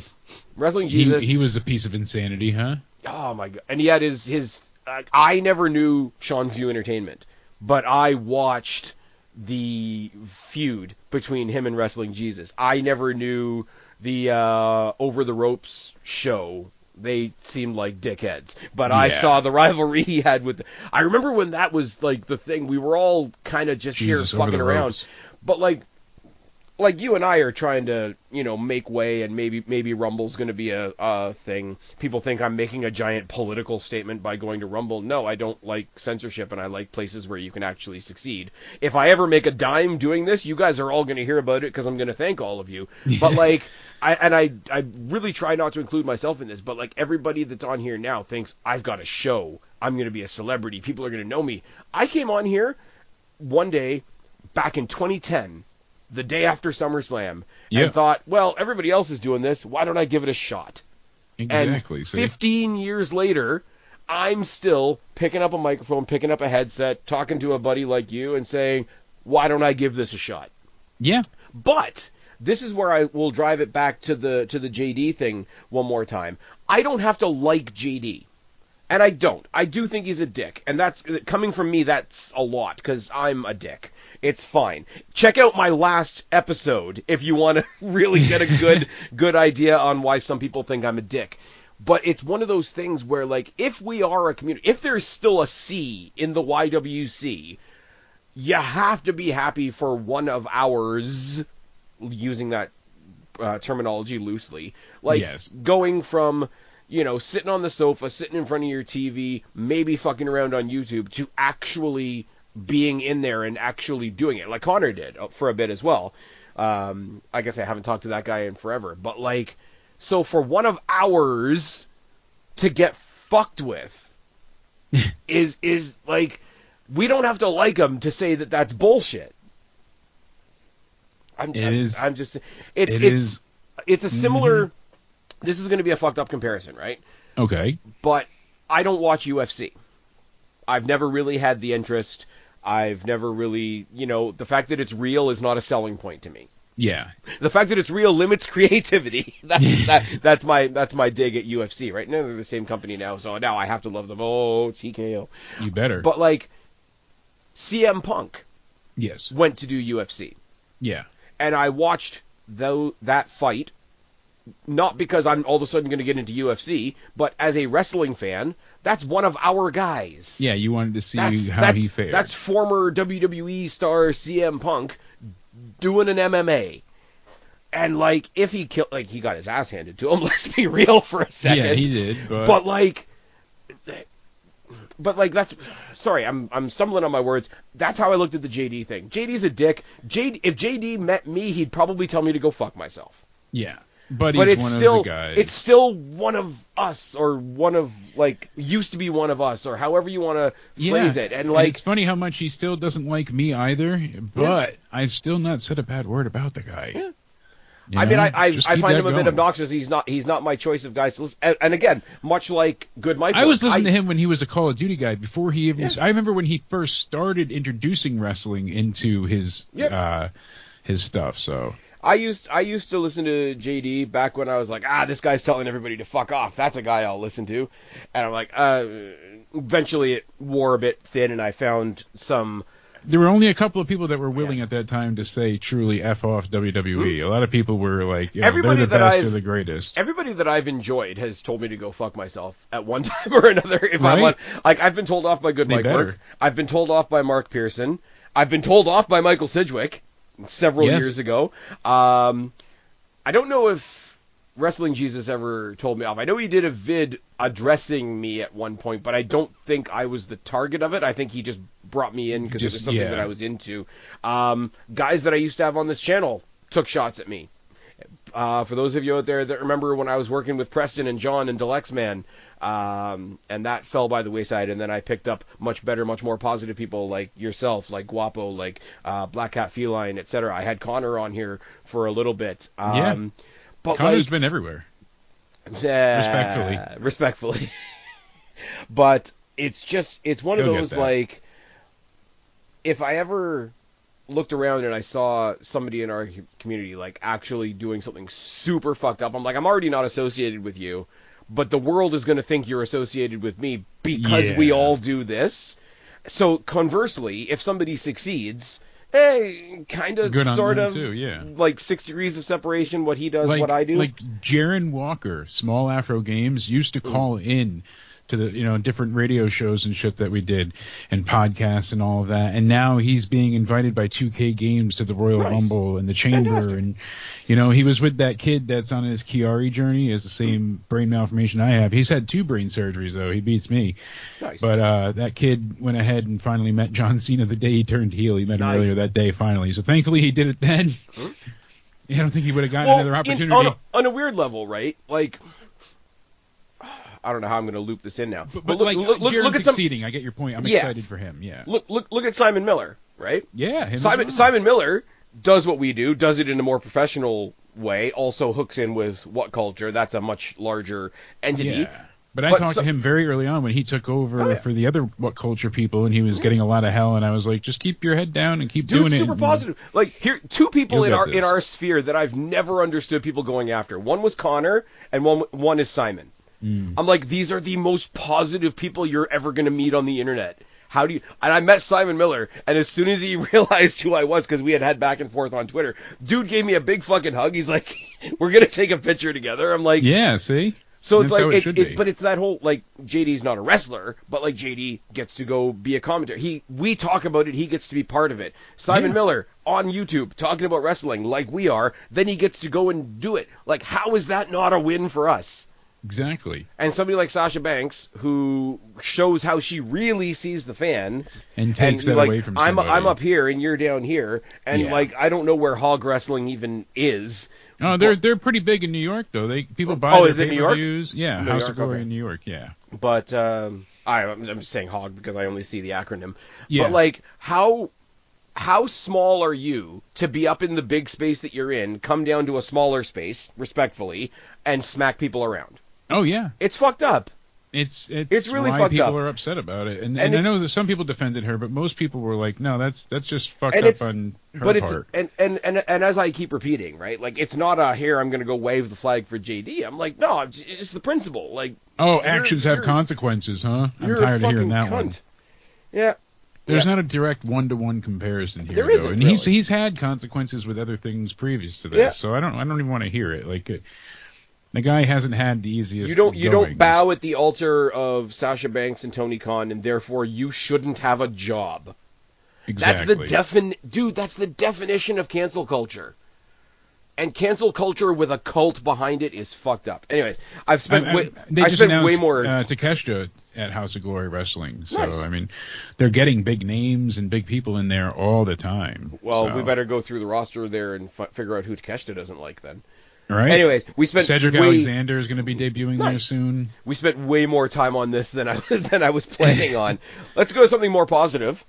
Wrestling Jesus. He was a piece of insanity, huh? Oh my God. And he had his I never knew Sean's View Entertainment, but I watched the feud between him and Wrestling Jesus. I never knew the Over the Ropes show. They seemed like dickheads, but I saw the rivalry he had with. I remember when that was the thing. We were all kind of just here fucking around, but you and I are trying to make way, and maybe Rumble's going to be a thing. People think I'm making a giant political statement by going to Rumble. No, I don't like censorship, and I like places where you can actually succeed. If I ever make a dime doing this, you guys are all going to hear about it because I'm going to thank all of you. But I really try not to include myself in this, but everybody that's on here now thinks I've got a show. I'm going to be a celebrity. People are going to know me. I came on here one day back in 2010. The day after SummerSlam, and thought, well, everybody else is doing this. Why don't I give it a shot? Exactly. And 15 years later, I'm still picking up a microphone, picking up a headset, talking to a buddy like you, and saying, why don't I give this a shot? Yeah. But this is where I will drive it back to the JD thing one more time. I don't have to like JD. And I don't. I do think he's a dick. And that's coming from me, that's a lot, because I'm a dick. It's fine. Check out my last episode if you want to really get a good idea on why some people think I'm a dick. But it's one of those things where, if we are a community, if there's still a C in the YWC, you have to be happy for one of ours, using that terminology loosely, going from sitting on the sofa, sitting in front of your TV, maybe fucking around on YouTube, to actually being in there and actually doing it, like Connor did for a bit as well. I guess I haven't talked to that guy in forever, but like, so for one of ours to get fucked with is like, we don't have to like him to say that that's bullshit. It's a similar. This is going to be a fucked up comparison, right? Okay. But I don't watch UFC. I've never really had the interest. I've never really, the fact that it's real is not a selling point to me. Yeah. The fact that it's real limits creativity. That's my dig at UFC, right? No, they're the same company now, so now I have to love them. Oh, TKO. You better. But like, CM Punk. Yes. Went to do UFC. Yeah. And I watched that fight, not because I'm all of a sudden going to get into UFC, but as a wrestling fan, that's one of our guys. Yeah, you wanted to see how he fared. That's former WWE star CM Punk doing an MMA. And, like, if he killed... Like, he got his ass handed to him, let's be real for a second. Yeah, he did, But, that's... Sorry, I'm stumbling on my words. That's how I looked at the JD thing. JD's a dick. If JD met me, he'd probably tell me to go fuck myself. Yeah. But he's one of the guys. It's still one of us, or one of, like, used to be one of us, or however you want to phrase it. And, like... it's funny how much he still doesn't like me either, but I've still not said a bad word about the guy. Yeah. I mean, I find him a bit obnoxious. He's not my choice of guys to listen. And again, much like Good Mike, I was listening to him when he was a Call of Duty guy before he even. Yeah. I remember when he first started introducing wrestling into his stuff. So I used to listen to JD back when I was like, this guy's telling everybody to fuck off. That's a guy I'll listen to. And I'm like, eventually it wore a bit thin, and I found some. There were only a couple of people that were willing at that time to say truly F off WWE. A lot of people were like, they're the best or the greatest. Everybody that I've enjoyed has told me to go fuck myself at one time or another. If I'm on, like, I've been told off by Good Mike Work. I've been told off by Mark Pearson. I've been told off by Michael Sidgwick several years ago. I don't know if Wrestling Jesus ever told me off. I know he did a vid addressing me at one point, but I don't think I was the target of it. I think he just brought me in because it was something that I was into. Guys that I used to have on this channel took shots at me. For those of you out there that remember when I was working with Preston and John and Deluxe Man, and that fell by the wayside, and then I picked up much better, much more positive people like yourself, like Guapo, like Black Cat Feline, etc. I had Connor on here for a little bit. But Connor's been everywhere. Respectfully. But it's one of those, like, if I ever looked around and I saw somebody in our community, like, actually doing something super fucked up, I'm like, I'm already not associated with you, but the world is going to think you're associated with me because we all do this. So conversely, if somebody succeeds... kind of, sort of, too, like 6 degrees of separation, what he does, what I do. Like Jaron Walker, Small Afro Games, used to call in to the, different radio shows and shit that we did, and podcasts and all of that, and now he's being invited by 2K Games to the Royal Rumble and the Chamber. Fantastic. And, he was with that kid that's on his Chiari journey, has the same brain malformation I have. He's had 2 brain surgeries, though. He beats me. Nice. But that kid went ahead and finally met John Cena the day he turned heel. He met him earlier that day, finally. So thankfully he did it then. I don't think he would have gotten another opportunity. On a weird level, right? Like, I don't know how I'm going to loop this in now. But look at succeeding. I get your point. I'm excited for him. Yeah. Look at Simon Miller, right? Yeah. Simon Miller does what we do, does it in a more professional way, also hooks in with What Culture. That's a much larger entity. Yeah. But I talked to him very early on when he took over for the other What Culture people, and he was getting a lot of hell, and I was like, just keep your head down and keep doing it. Super positive. Like, here, 2 people in our sphere that I've never understood people going after. One was Connor, and one is Simon. I'm like, these are the most positive people you're ever going to meet on the internet. How do you... And I met Simon Miller, and as soon as he realized who I was, because we had back and forth on Twitter, dude gave me a big fucking hug. He's like, we're going to take a picture together. I'm like... Yeah, see? So it's like, but it's that whole, like, JD's not a wrestler, but, like, JD gets to go be a commentator. We talk about it, he gets to be part of it. Simon Miller, on YouTube, talking about wrestling like we are, then he gets to go and do it. Like, how is that not a win for us? Exactly. And somebody like Sasha Banks, who shows how she really sees the fans, and takes that like, away from somebody. I'm up here and you're down here, and like I don't know where hog wrestling even is. Oh, they're pretty big in New York though. People buy their pay-per-views. Yeah, New House York? of Glory Okay. in New York. Yeah. But I'm just saying hog because I only see the acronym. Yeah. But like how small are you to be up in the big space that you're in, come down to a smaller space, respectfully, and smack people around? Oh yeah, it's fucked up. It's really why fucked people up. are upset about it, and I know that some people defended her, but most people were like, no, that's just fucked and up on her part. And as I keep repeating, right, like it's not a here I'm gonna go wave the flag for JD. I'm like, no, it's the principle. Like, actions have consequences, huh? I'm tired of hearing that one. Yeah. There's not a direct one-to-one comparison here, there isn't, and really. he's had consequences with other things previous to this, so I don't even want to hear it. Like, the guy hasn't had the easiest. You don't bow at the altar of Sasha Banks and Tony Khan, and therefore you shouldn't have a job. Exactly. That's the definition of cancel culture. And cancel culture with a cult behind it is fucked up. Anyways, I've spent way more. Takeshita at House of Glory Wrestling. So nice. I mean, they're getting big names and big people in there all the time. Well, we better go through the roster there and figure out who Takeshita doesn't like then. All right. Anyways, we spent Cedric Alexander is going to be debuting there soon. We spent way more time on this than I was planning on. Let's go to something more positive.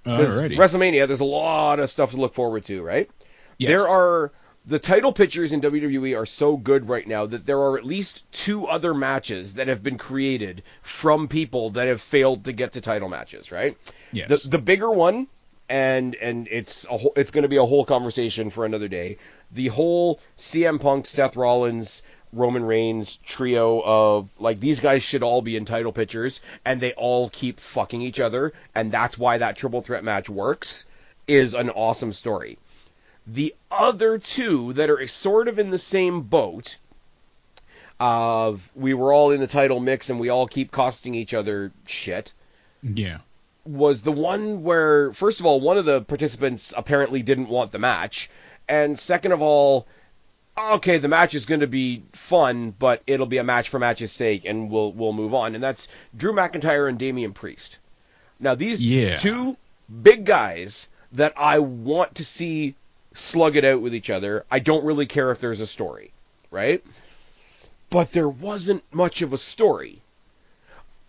Alrighty. WrestleMania, there's a lot of stuff to look forward to, right? Yes. The title pictures in WWE are so good right now that there are at least 2 other matches that have been created from people that have failed to get to title matches, right? Yes. The bigger one, and it's going to be a whole conversation for another day. The whole CM Punk, Seth Rollins, Roman Reigns trio of, like, these guys should all be in title pictures, and they all keep fucking each other, and that's why that triple threat match works, is an awesome story. The other 2 that are sort of in the same boat of we were all in the title mix and we all keep costing each other shit. Yeah. Was the one where, first of all, one of the participants apparently didn't want the match, and second of all, okay, the match is going to be fun, but it'll be a match for match's sake, and we'll move on. And that's Drew McIntyre and Damian Priest. Now, these 2 big guys that I want to see slug it out with each other. I don't really care if there's a story, right? But there wasn't much of a story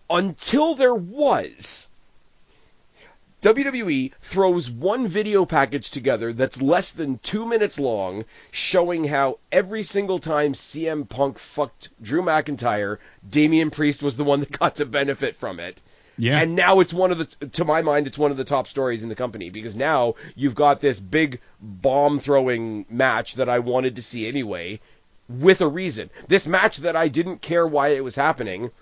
until there was. WWE throws one video package together that's less than 2 minutes long, showing how every single time CM Punk fucked Drew McIntyre, Damian Priest was the one that got to benefit from it. Yeah. And now it's to my mind, it's one of the top stories in the company, because now you've got this big bomb-throwing match that I wanted to see anyway, with a reason. This match that I didn't care why it was happening,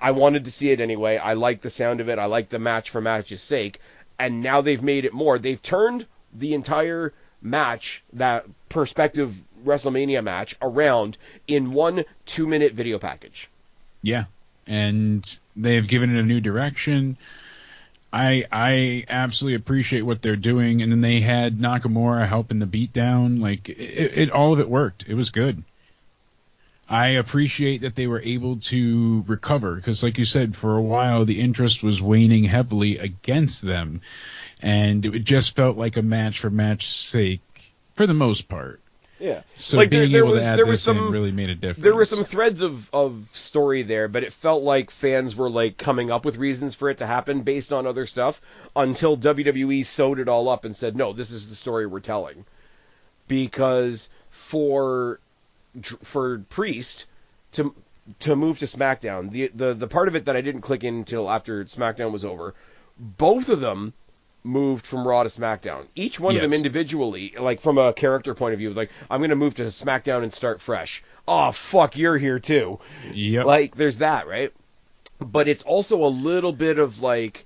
I wanted to see it anyway. I like the sound of it. I like the match for match's sake. And now they've made it more. They've turned the entire match, that perspective WrestleMania match, around in one 2-minute video package. Yeah. And they've given it a new direction. I absolutely appreciate what they're doing. And then they had Nakamura helping the beatdown. Like, all of it worked. It was good. I appreciate that they were able to recover, because like you said, for a while the interest was waning heavily against them, and it just felt like a match for match's sake for the most part. Yeah. So like being able to add this in really made a difference. There were some threads of story there, but it felt like fans were like coming up with reasons for it to happen based on other stuff, until WWE sewed it all up and said, no, this is the story we're telling. Because for Priest to move to SmackDown, the part of it that I didn't click in until after SmackDown was over, both of them moved from Raw to SmackDown. Each one of them individually, like from a character point of view, was like, I'm going to move to SmackDown and start fresh. Oh, fuck, you're here too. Yep. Like, there's that, right? But it's also a little bit of like,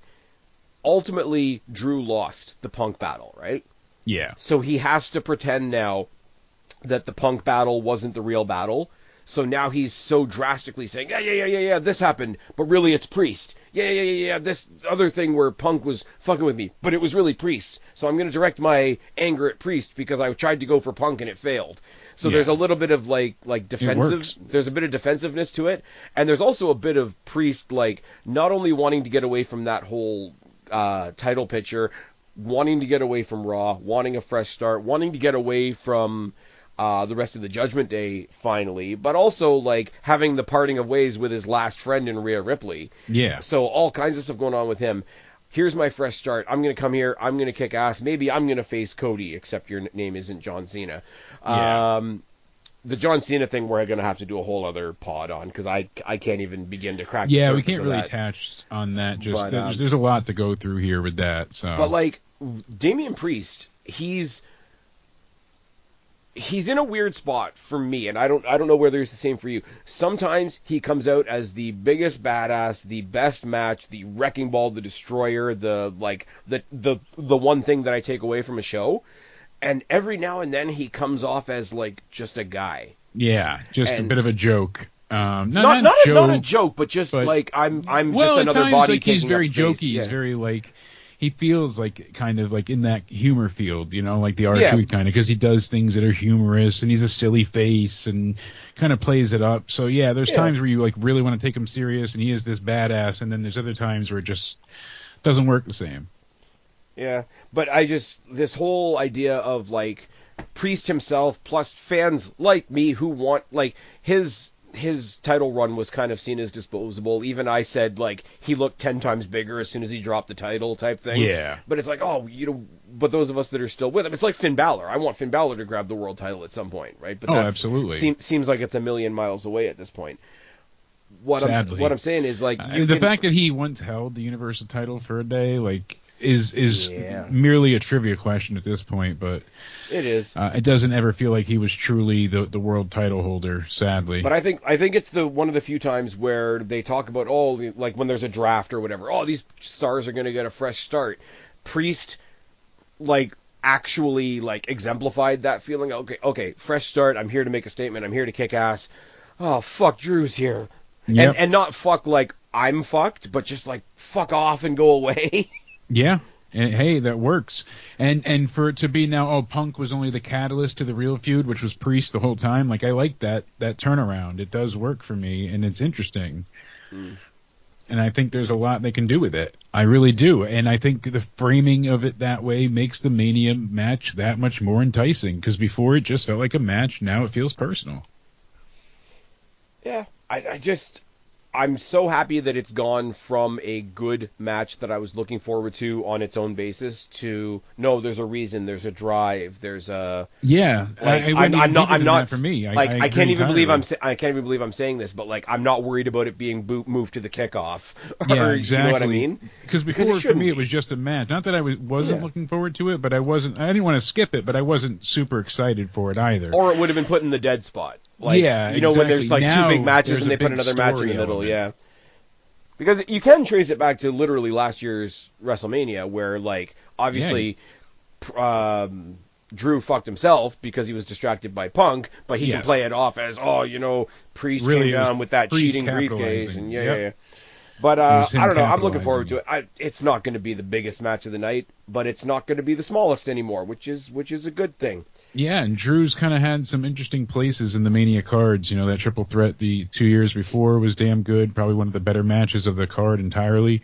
ultimately, Drew lost the Punk battle, right? Yeah. So he has to pretend now that the Punk battle wasn't the real battle. So now he's so drastically saying, yeah, this happened, but really it's Priest. yeah, this other thing where Punk was fucking with me, but it was really Priest. So I'm going to direct my anger at Priest because I tried to go for Punk and it failed. So there's a little bit of like defensive. There's a bit of defensiveness to it, and there's also a bit of Priest like not only wanting to get away from that whole title picture, wanting to get away from Raw, wanting a fresh start, wanting to get away from the rest of the Judgment Day finally, but also like having the parting of ways with his last friend in Rhea Ripley. Yeah. So all kinds of stuff going on with him. Here's my fresh start. I'm going to come here. I'm going to kick ass. Maybe I'm going to face Cody, except your name isn't John Cena. Yeah. The John Cena thing we're going to have to do a whole other pod on because I can't even begin to crack Yeah, the we surface can't of really that. attach on that. Just But, there's a lot to go through here with that. So. But like Damian Priest, he's in a weird spot for me, and I don't know whether it's the same for you. Sometimes he comes out as the biggest badass, the best match, the wrecking ball, the destroyer, the one thing that I take away from a show. And every now and then he comes off as like just a guy. Yeah, just a bit of a joke. Not a joke, but just like I'm well, just another at times, body like, taking he's very up space. jokey. Yeah. He's very like he feels like kind of like in that humor field, like the R-Truth kind of, because he does things that are humorous and he's a silly face and kind of plays it up. So yeah, there's times where you like really want to take him serious and he is this badass, and then there's other times where it just doesn't work the same. Yeah, but this whole idea of like Priest himself plus fans like me who want like his title run was kind of seen as disposable. Even I said like he looked 10 times bigger as soon as he dropped the title type thing. Yeah. But it's like, but those of us that are still with him, it's like Finn Balor. I want Finn Balor to grab the world title at some point, right? But absolutely. Seems like it's a million miles away at this point. What I'm saying is like the fact that he once held the Universal title for a day, like is merely a trivia question at this point, but it is. It doesn't ever feel like he was truly the world title holder, sadly. But I think it's one of the few times where they talk about like when there's a draft or whatever. These stars are going to get a fresh start. Priest like actually like exemplified that feeling. Okay, fresh start. I'm here to make a statement. I'm here to kick ass. Oh fuck, Drew's here. Yep. And not fuck like I'm fucked, but just like fuck off and go away. Yeah, and hey, that works. And for it to be now, Punk was only the catalyst to the real feud, which was Priest the whole time. Like I like that turnaround. It does work for me, and it's interesting. Mm. And I think there's a lot they can do with it. I really do. And I think the framing of it that way makes the Mania match that much more enticing. Because before it just felt like a match. Now it feels personal. Yeah, I'm so happy that it's gone from a good match that I was looking forward to on its own basis to no, there's a reason, there's a drive, there's a Like, I'm not for me. I can't even believe I'm saying this, but like I'm not worried about it being moved to the kickoff. Yeah, exactly. You know what I mean? Because before for me it was just a match. Not that I wasn't looking forward to it, but I didn't want to skip it, but I wasn't super excited for it either. Or it would have been put in the dead spot. Like, when there's like now, two big matches and they put another match in the middle, Because you can trace it back to literally last year's WrestleMania, where like obviously Drew fucked himself because he was distracted by Punk, but he can play it off as Priest came down with that cheating briefcase and But I don't know. I'm looking forward to it. It's not going to be the biggest match of the night, but it's not going to be the smallest anymore, which is a good thing. Yeah, and Drew's kind of had some interesting places in the Mania cards. That triple threat the 2 years before was damn good. Probably one of the better matches of the card entirely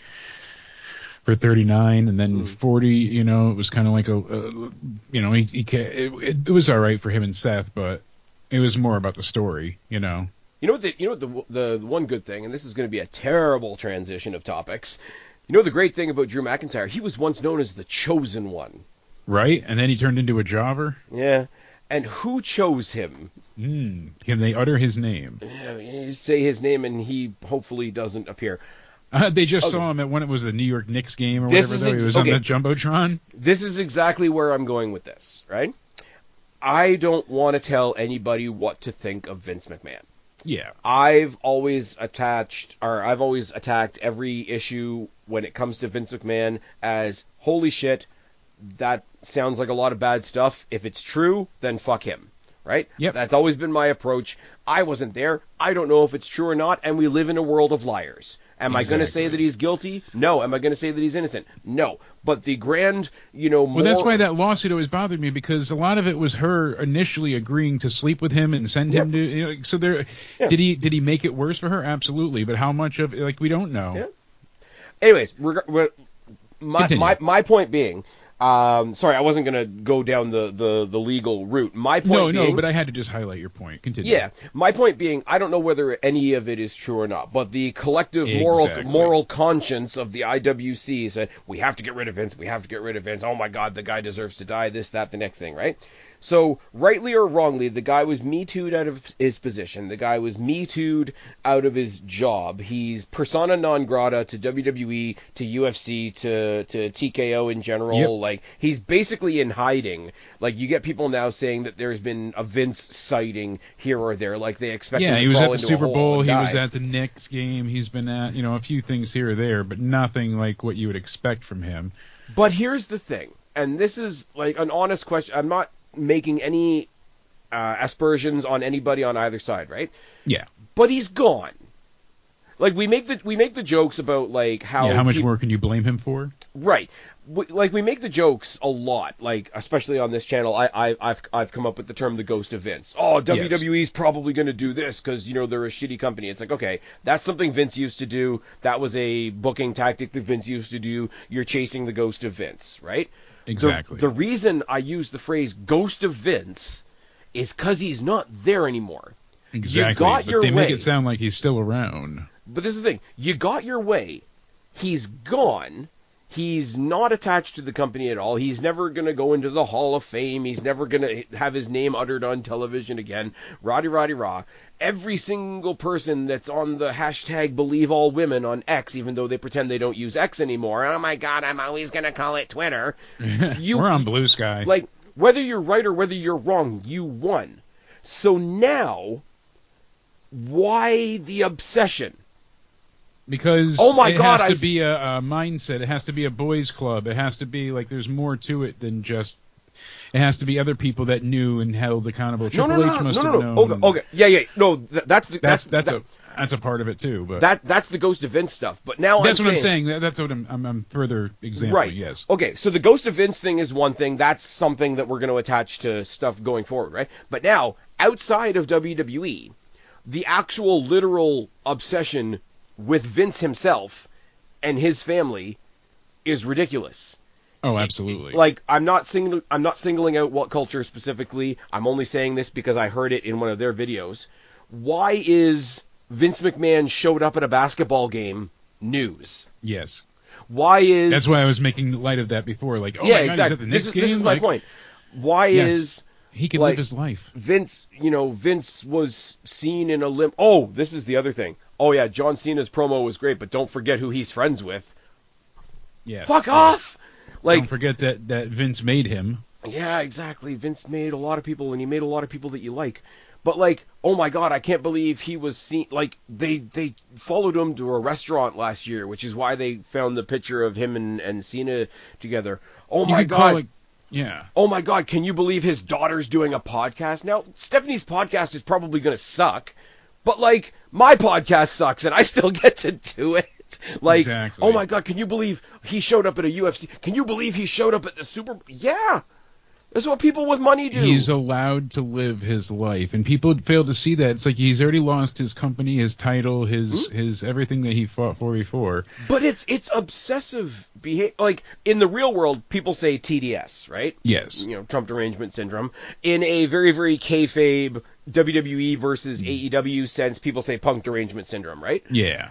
for 39. And then 40, it was kind of like it was all right for him and Seth, but it was more about the story, You know what the one good thing, and this is going to be a terrible transition of topics. The great thing about Drew McIntyre, he was once known as the Chosen One. Right, and then he turned into a jobber? Yeah, and who chose him? Can they utter his name? You say his name and he hopefully doesn't appear. They just saw him at when it was the New York Knicks game or whatever, though. He was on the Jumbotron. This is exactly where I'm going with this, right? I don't want to tell anybody what to think of Vince McMahon. Yeah. I've always attacked every issue when it comes to Vince McMahon as, holy shit, that sounds like a lot of bad stuff. If it's true, then fuck him, right? Yep. That's always been my approach. I wasn't there. I don't know if it's true or not, and we live in a world of liars. Am I going to say that he's guilty? No. Am I going to say that he's innocent? No. But the grand, Well, that's why that lawsuit always bothered me, because a lot of it was her initially agreeing to sleep with him and send him to. So there, did he make it worse for her? Absolutely. But how much of we don't know. Yeah. Anyways, my point being. Sorry, I wasn't going to go down the legal route. My point being... No, but I had to just highlight your point. Continue. Yeah, my point being, I don't know whether any of it is true or not, but the collective moral conscience of the IWC said, we have to get rid of Vince, we have to get rid of Vince, oh my god, the guy deserves to die, this, that, the next thing, right? So, rightly or wrongly, the guy was Me Too'd out of his position. The guy was Me Too'd out of his job. He's persona non grata to WWE, to UFC, to TKO in general. Yep. Like, he's basically in hiding. Like, you get people now saying that there's been a Vince sighting here or there. Like, they expect him to he was crawl at the into a Super hole Bowl. and He die. was at the Knicks game. He's been at, a few things here or there, but nothing like what you would expect from him. But here's the thing, and this is, like, an honest question. I'm not making any aspersions on anybody on either side, right? Yeah. But he's gone. Like, we make the jokes about, like, how much more can you blame him for? Right. We make the jokes a lot, like, especially on this channel. I've come up with the term the ghost of Vince. Oh, WWE's probably going to do this because, they're a shitty company. It's like, okay, that's something Vince used to do. That was a booking tactic that Vince used to do. You're chasing the ghost of Vince, right? Exactly. The reason I use the phrase ghost of Vince is because he's not there anymore. Exactly. You got but your they way. make it sound like he's still around. But this is the thing. You got your way. He's gone. He's not attached to the company at all. He's never going to go into the Hall of Fame. He's never going to have his name uttered on television again. Rah. Every single person that's on the hashtag #BelieveAllWomen on X, even though they pretend they don't use X anymore. Oh my God, I'm always going to call it Twitter. We're on Blue Sky. Like, whether you're right or whether you're wrong, you won. So now, why the obsession? Because it has to be a mindset. It has to be a boys' club. It has to be like there's more to it than just. It has to be other people that knew and held accountable. Triple H must have known. Okay. Yeah. No, that's a part of it too. But that's the Ghost of Vince stuff. But now that's what I'm saying. That's what I'm further exampling. Right. Yes. Okay. So the Ghost of Vince thing is one thing. That's something that we're going to attach to stuff going forward, right? But now outside of WWE, the actual literal obsession with Vince himself and his family is ridiculous. Oh, absolutely. Like, I'm not singling out what culture specifically. I'm only saying this because I heard it in one of their videos. Why is Vince McMahon showed up at a basketball game news? Yes. Why is... That's why I was making light of that before. Like, oh yeah, my God, exactly. he's at the Knicks game? This is my point. Why is... He can live his life. Vince was seen in a limp... Oh, this is the other thing. Oh, yeah, John Cena's promo was great, but don't forget who he's friends with. Yeah. Fuck off! Like, don't forget that Vince made him. Yeah, exactly. Vince made a lot of people, and he made a lot of people that you like. But, like, oh my God, I can't believe he was seen... Like, they followed him to a restaurant last year, which is why they found the picture of him and Cena together. Oh my God. Yeah. Oh my God, can you believe his daughter's doing a podcast? Now, Stephanie's podcast is probably going to suck, but, like, my podcast sucks, and I still get to do it. Like, exactly. Oh my God, can you believe he showed up at a UFC? Can you believe he showed up at the Super Bowl? Yeah. That's what people with money do. He's allowed to live his life, and people fail to see that. It's like he's already lost his company, his title, his everything that he fought for before. But it's obsessive behavior. Like, in the real world, people say TDS, right? Yes. Trump derangement syndrome. In a very, very kayfabe WWE versus AEW sense, people say Punk derangement syndrome, right? Yeah.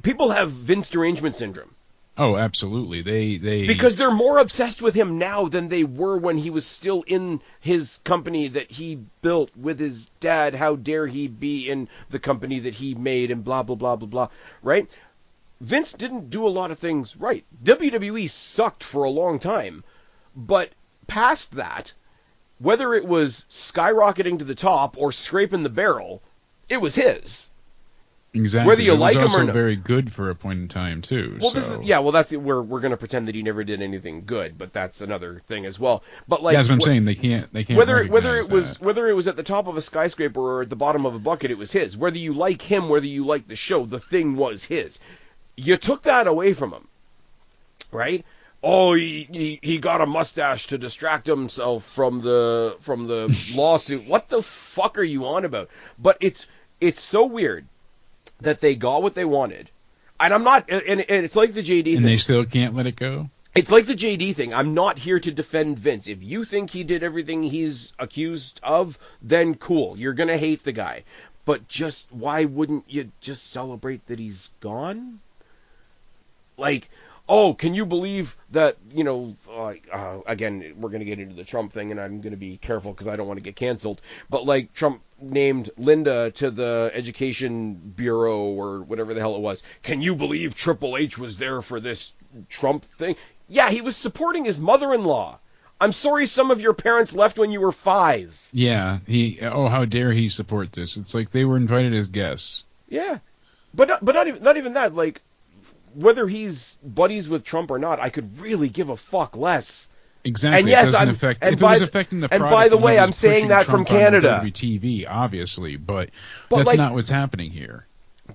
People have Vince derangement syndrome. Oh, absolutely. They because they're more obsessed with him now than they were when he was still in his company that he built with his dad. How dare he be in the company that he made and blah, blah, blah, blah, blah, right? Vince didn't do a lot of things right. WWE sucked for a long time. But past that, whether it was skyrocketing to the top or scraping the barrel, it was his. Exactly. Whether you like him or not. Very good for a point in time too. Well, that's we're going to pretend that he never did anything good, but that's another thing as well. But like, that's what I'm saying. They can't. Whether it was at the top of a skyscraper or at the bottom of a bucket, it was his. Whether you like him, whether you like the show, the thing was his. You took that away from him, right? Oh, he got a mustache to distract himself from the lawsuit. What the fuck are you on about? But it's so weird that they got what they wanted. And I'm not, and it's like the JD thing. And they still can't let it go? It's like the JD thing. I'm not here to defend Vince. If you think he did everything he's accused of, then cool. You're going to hate the guy. But just, why wouldn't you just celebrate that he's gone? Like, oh, can you believe that, again, we're going to get into the Trump thing, and I'm going to be careful because I don't want to get canceled. But, like, Trump named Linda to the Education Bureau or whatever the hell it was. Can you believe Triple H was there for this Trump thing? Yeah, he was supporting his mother-in-law. I'm sorry some of your parents left when you were 5. Yeah, how dare he support this? It's like they were invited as guests. Yeah, but not even that. Like, whether he's buddies with Trump or not, I could really give a fuck less. Exactly. And yes, it was affecting the product. And by the way, I'm saying that from Canada. TV, obviously, but that's like, not what's happening here.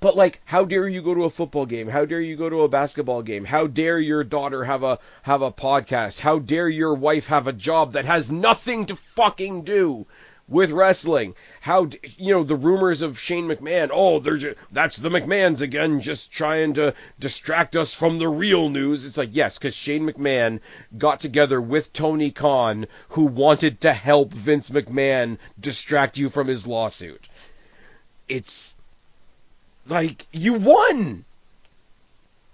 But like, how dare you go to a football game? How dare you go to a basketball game? How dare your daughter have a podcast? How dare your wife have a job that has nothing to fucking do with wrestling? How, the rumors of Shane McMahon, that's the McMahons again, just trying to distract us from the real news. It's like, yes, because Shane McMahon got together with Tony Khan, who wanted to help Vince McMahon distract you from his lawsuit. It's like, you won!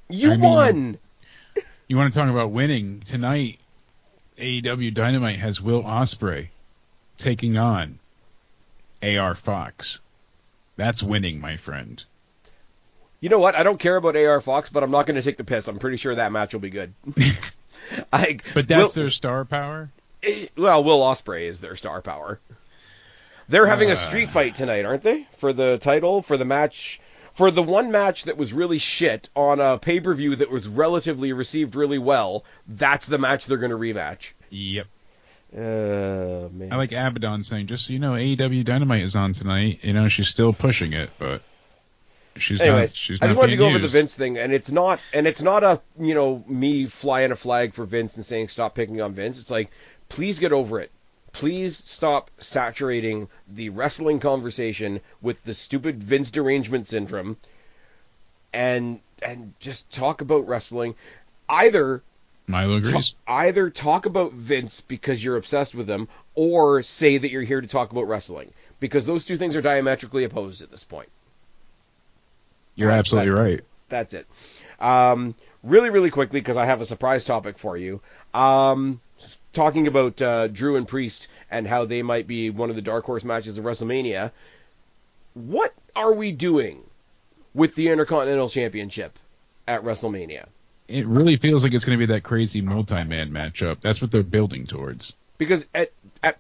You won! You want to talk about winning? Tonight, AEW Dynamite has Will Ospreay taking on AR Fox. That's winning, my friend. You know what? I don't care about AR Fox, but I'm not going to take the piss. I'm pretty sure that match will be good. But that's their star power? Well, Will Ospreay is their star power. They're having a street fight tonight, aren't they? For the title, for the match... For the one match that was really shit on a pay-per-view that was relatively received really well, that's the match they're going to rematch. Yep. Man. I like Abaddon saying, just so you know, AEW Dynamite is on tonight. She's still pushing it, but she's not. I just wanted to go over the Vince thing, and it's not a me flying a flag for Vince and saying stop picking on Vince. It's like, please get over it. Please stop saturating the wrestling conversation with the stupid Vince derangement syndrome, and just talk about wrestling. Either Milo agrees. Either talk about Vince because you're obsessed with him, or say that you're here to talk about wrestling, because those two things are diametrically opposed at this point. You're absolutely right. That's it. Really, really quickly, because I have a surprise topic for you. Talking about Drew and Priest and how they might be one of the dark horse matches of WrestleMania. What are we doing with the Intercontinental Championship at WrestleMania? It really feels like it's going to be that crazy multi-man matchup. That's what they're building towards. Because at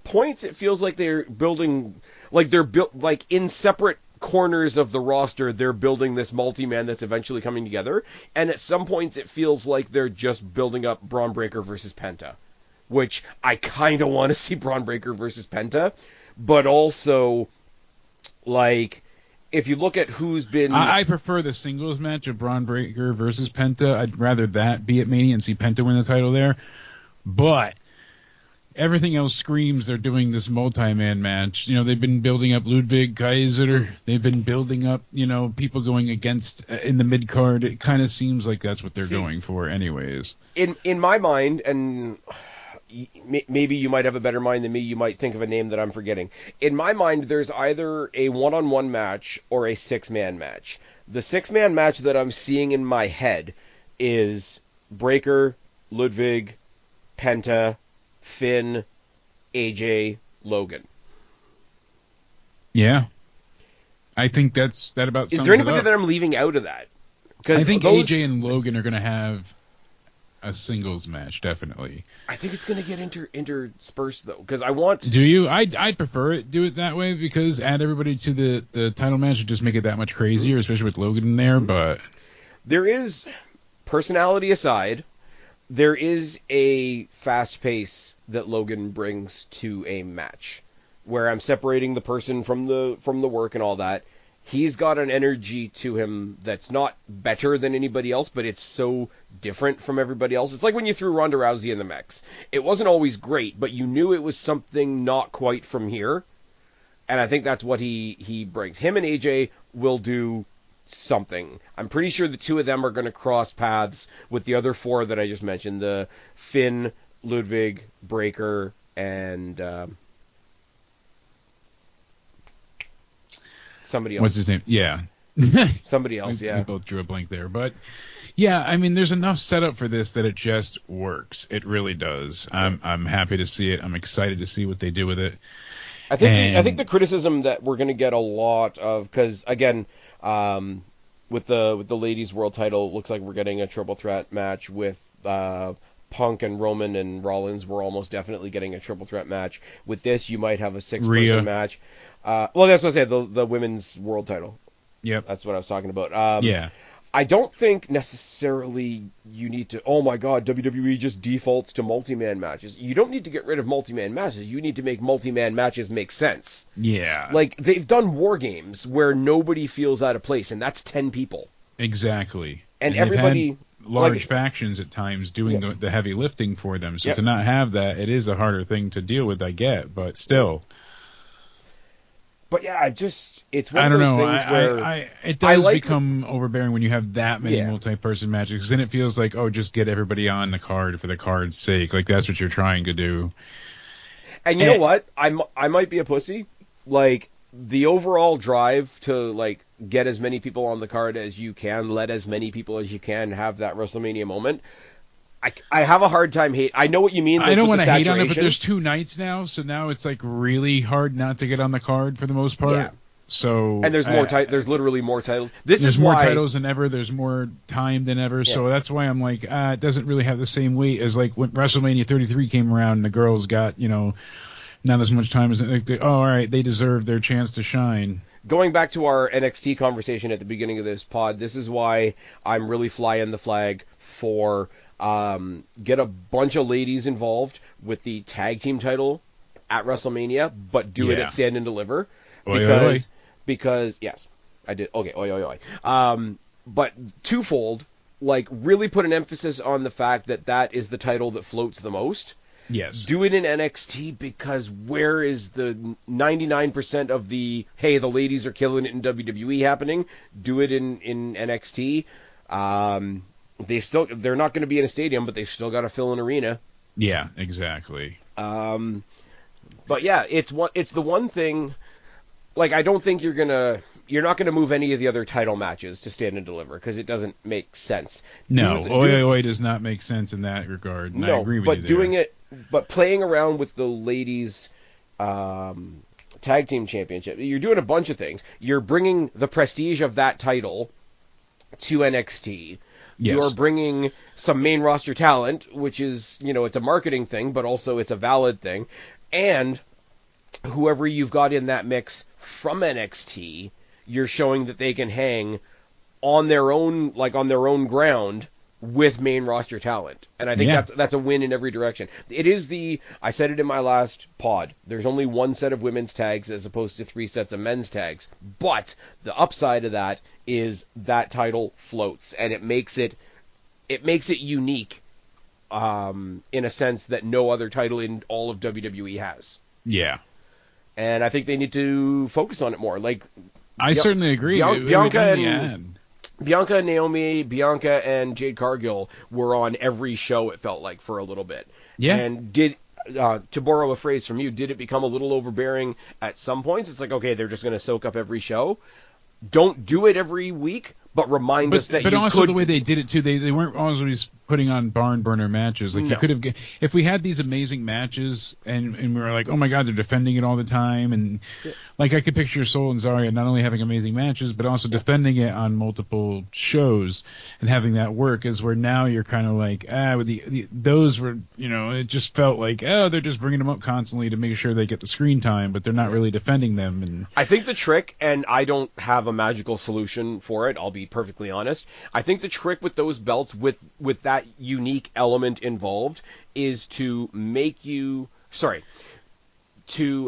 points it feels like they're building, like they're built like in separate corners of the roster. They're building this multi-man that's eventually coming together, and at some points it feels like they're just building up Braun Breaker versus Penta. Which I kind of want to see Braun Breaker versus Penta, but also, like, if you look at who's been... I prefer the singles match of Braun Breaker versus Penta. I'd rather that be at Mania and see Penta win the title there. But everything else screams they're doing this multi-man match. They've been building up Ludwig Kaiser. They've been building up, people going against in the mid-card. It kind of seems like that's what they're going for anyways. In my mind, and... maybe you might have a better mind than me, you might think of a name that I'm forgetting. In my mind, there's either a one-on-one match or a six-man match. The six-man match that I'm seeing in my head is Breaker, Ludwig, Penta, Finn, AJ, Logan. Yeah. I think that about sums Is there anybody it up. that I'm leaving out of that? I think AJ and Logan are going to have a singles match, definitely. I think it's going to get interspersed, though, because I want... Do you? I'd prefer it, do it that way, because add everybody to the title match would just make it that much crazier, especially with Logan in there, but... There is, personality aside, there is a fast pace that Logan brings to a match, where I'm separating the person from the work and all that, he's got an energy to him that's not better than anybody else, but it's so different from everybody else. It's like when you threw Ronda Rousey in the mix. It wasn't always great, but you knew it was something not quite from here. And I think that's what he brings. Him and AJ will do something. I'm pretty sure the two of them are going to cross paths with the other four that I just mentioned. The Finn, Ludwig, Breaker, and somebody else. What's his name? Yeah. Somebody else, yeah. We both drew a blank there. But, yeah, I mean, there's enough setup for this that it just works. It really does. I'm happy to see it. I'm excited to see what they do with it. I think the criticism that we're going to get a lot of, because, again, with the ladies' world title, it looks like we're getting a triple threat match with Punk and Roman and Rollins. We're almost definitely getting a triple threat match. With this, you might have a 6-person match. Well, that's what I said, the women's world title. Yep. That's what I was talking about. Yeah. I don't think necessarily you need to, oh my god, WWE just defaults to multi-man matches. You don't need to get rid of multi-man matches. You need to make multi-man matches make sense. Yeah. Like, they've done war games where nobody feels out of place, and that's 10 people. Exactly. And everybody... Had large factions at times doing the heavy lifting for them. So to not have that, it is a harder thing to deal with, I get, but still... But yeah, it's one of those things where... it does become overbearing when you have that many multi-person matches, because then it feels like, oh, just get everybody on the card for the card's sake. Like, that's what you're trying to do. And you know what? I might be a pussy. Like, the overall drive to, like, get as many people on the card as you can, let as many people as you can have that WrestleMania moment... I have a hard time I know what you mean. I don't want to hate on it, but there's 2 nights now, so now it's like really hard not to get on the card for the most part. Yeah. So and there's more there's literally more titles. There's more titles than ever. There's more time than ever. Yeah. So that's why I'm like, it doesn't really have the same weight as like when WrestleMania 33 came around and the girls got not as much time as all right, they deserve their chance to shine. Going back to our NXT conversation at the beginning of this pod, this is why I'm really flying the flag for. Get a bunch of ladies involved with the tag team title at WrestleMania, but do it at Stand and Deliver. Because yes, I did. Okay, oi. But twofold, like really put an emphasis on the fact that is the title that floats the most. Yes. Do it in NXT because where is the 99% of the, hey, the ladies are killing it in WWE happening? Do it in NXT. They're not going to be in a stadium, but they still got to fill an arena. Yeah, exactly. But yeah, it's the one thing. Like, I don't think you're not gonna move any of the other title matches to Stand and Deliver because it doesn't make sense. No, Oi does not make sense in that regard. And I agree with you there. But playing around with the ladies' tag team championship, you're doing a bunch of things. You're bringing the prestige of that title to NXT. Yes. You're bringing some main roster talent, which is, it's a marketing thing, but also it's a valid thing. And whoever you've got in that mix from NXT, you're showing that they can hang on their own ground with main roster talent. And I think that's a win in every direction. It is I said it in my last pod, there's only one set of women's tags as opposed to 3 sets of men's tags. But the upside of that is that title floats, and it makes it unique in a sense that no other title in all of WWE has. Yeah. And I think they need to focus on it more. Like, I certainly agree. Bianca and Naomi, Bianca and Jade Cargill were on every show, it felt like, for a little bit. Yeah. And to borrow a phrase from you, did it become a little overbearing at some points? It's like, okay, they're just going to soak up every show. Don't do it every week, but remind us that you could. But also the way they did it, too, they weren't always putting on barn burner matches. Like, you could have, if we had these amazing matches and we were like, oh my God, they're defending it all the time. And like, I could picture Soul and Zarya not only having amazing matches, but also defending it on multiple shows and having that work is where now you're kind of like, with those were, it just felt like, they're just bringing them up constantly to make sure they get the screen time, but they're not really defending them. And I think the trick, and I don't have a magical solution for it, I'll be perfectly honest. I think the trick with those belts, with that unique element involved, is to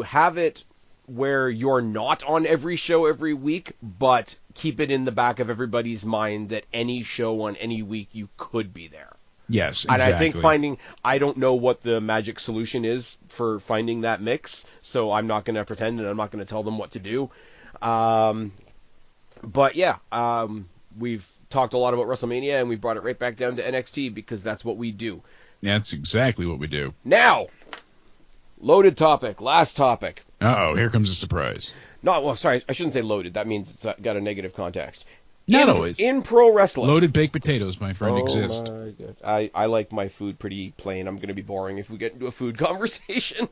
have it where you're not on every show every week, but keep it in the back of everybody's mind that any show on any week you could be there. Yes, exactly. And I think I don't know what the magic solution is for finding that mix, so I'm not going to pretend and I'm not going to tell them what to do. But yeah, we've talked a lot about WrestleMania and we brought it right back down to NXT because that's what we do. That's exactly what we do. Now, loaded topic, last topic. Uh-oh, here comes a surprise. Sorry, I shouldn't say loaded. That means it's got a negative context. Not always. In pro wrestling. Loaded baked potatoes, my friend, exist. My God. I like my food pretty plain. I'm going to be boring if we get into a food conversation.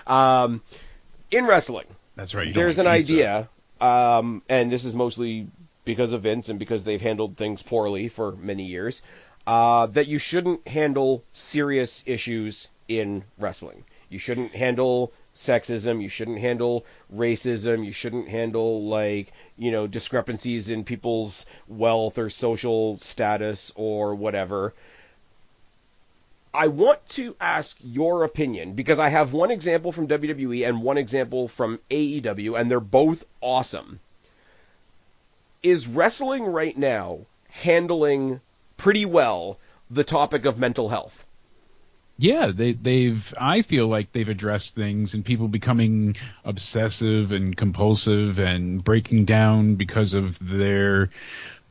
In wrestling. That's right. There's an idea, and this is mostly because of Vince and because they've handled things poorly for many years, that you shouldn't handle serious issues in wrestling. You shouldn't handle sexism, you shouldn't handle racism, you shouldn't handle discrepancies in people's wealth or social status or whatever. I want to ask your opinion because I have one example from WWE and one example from AEW and they're both awesome. Is wrestling right now handling pretty well the topic of mental health? Yeah, I feel like they've addressed things and people becoming obsessive and compulsive and breaking down because of their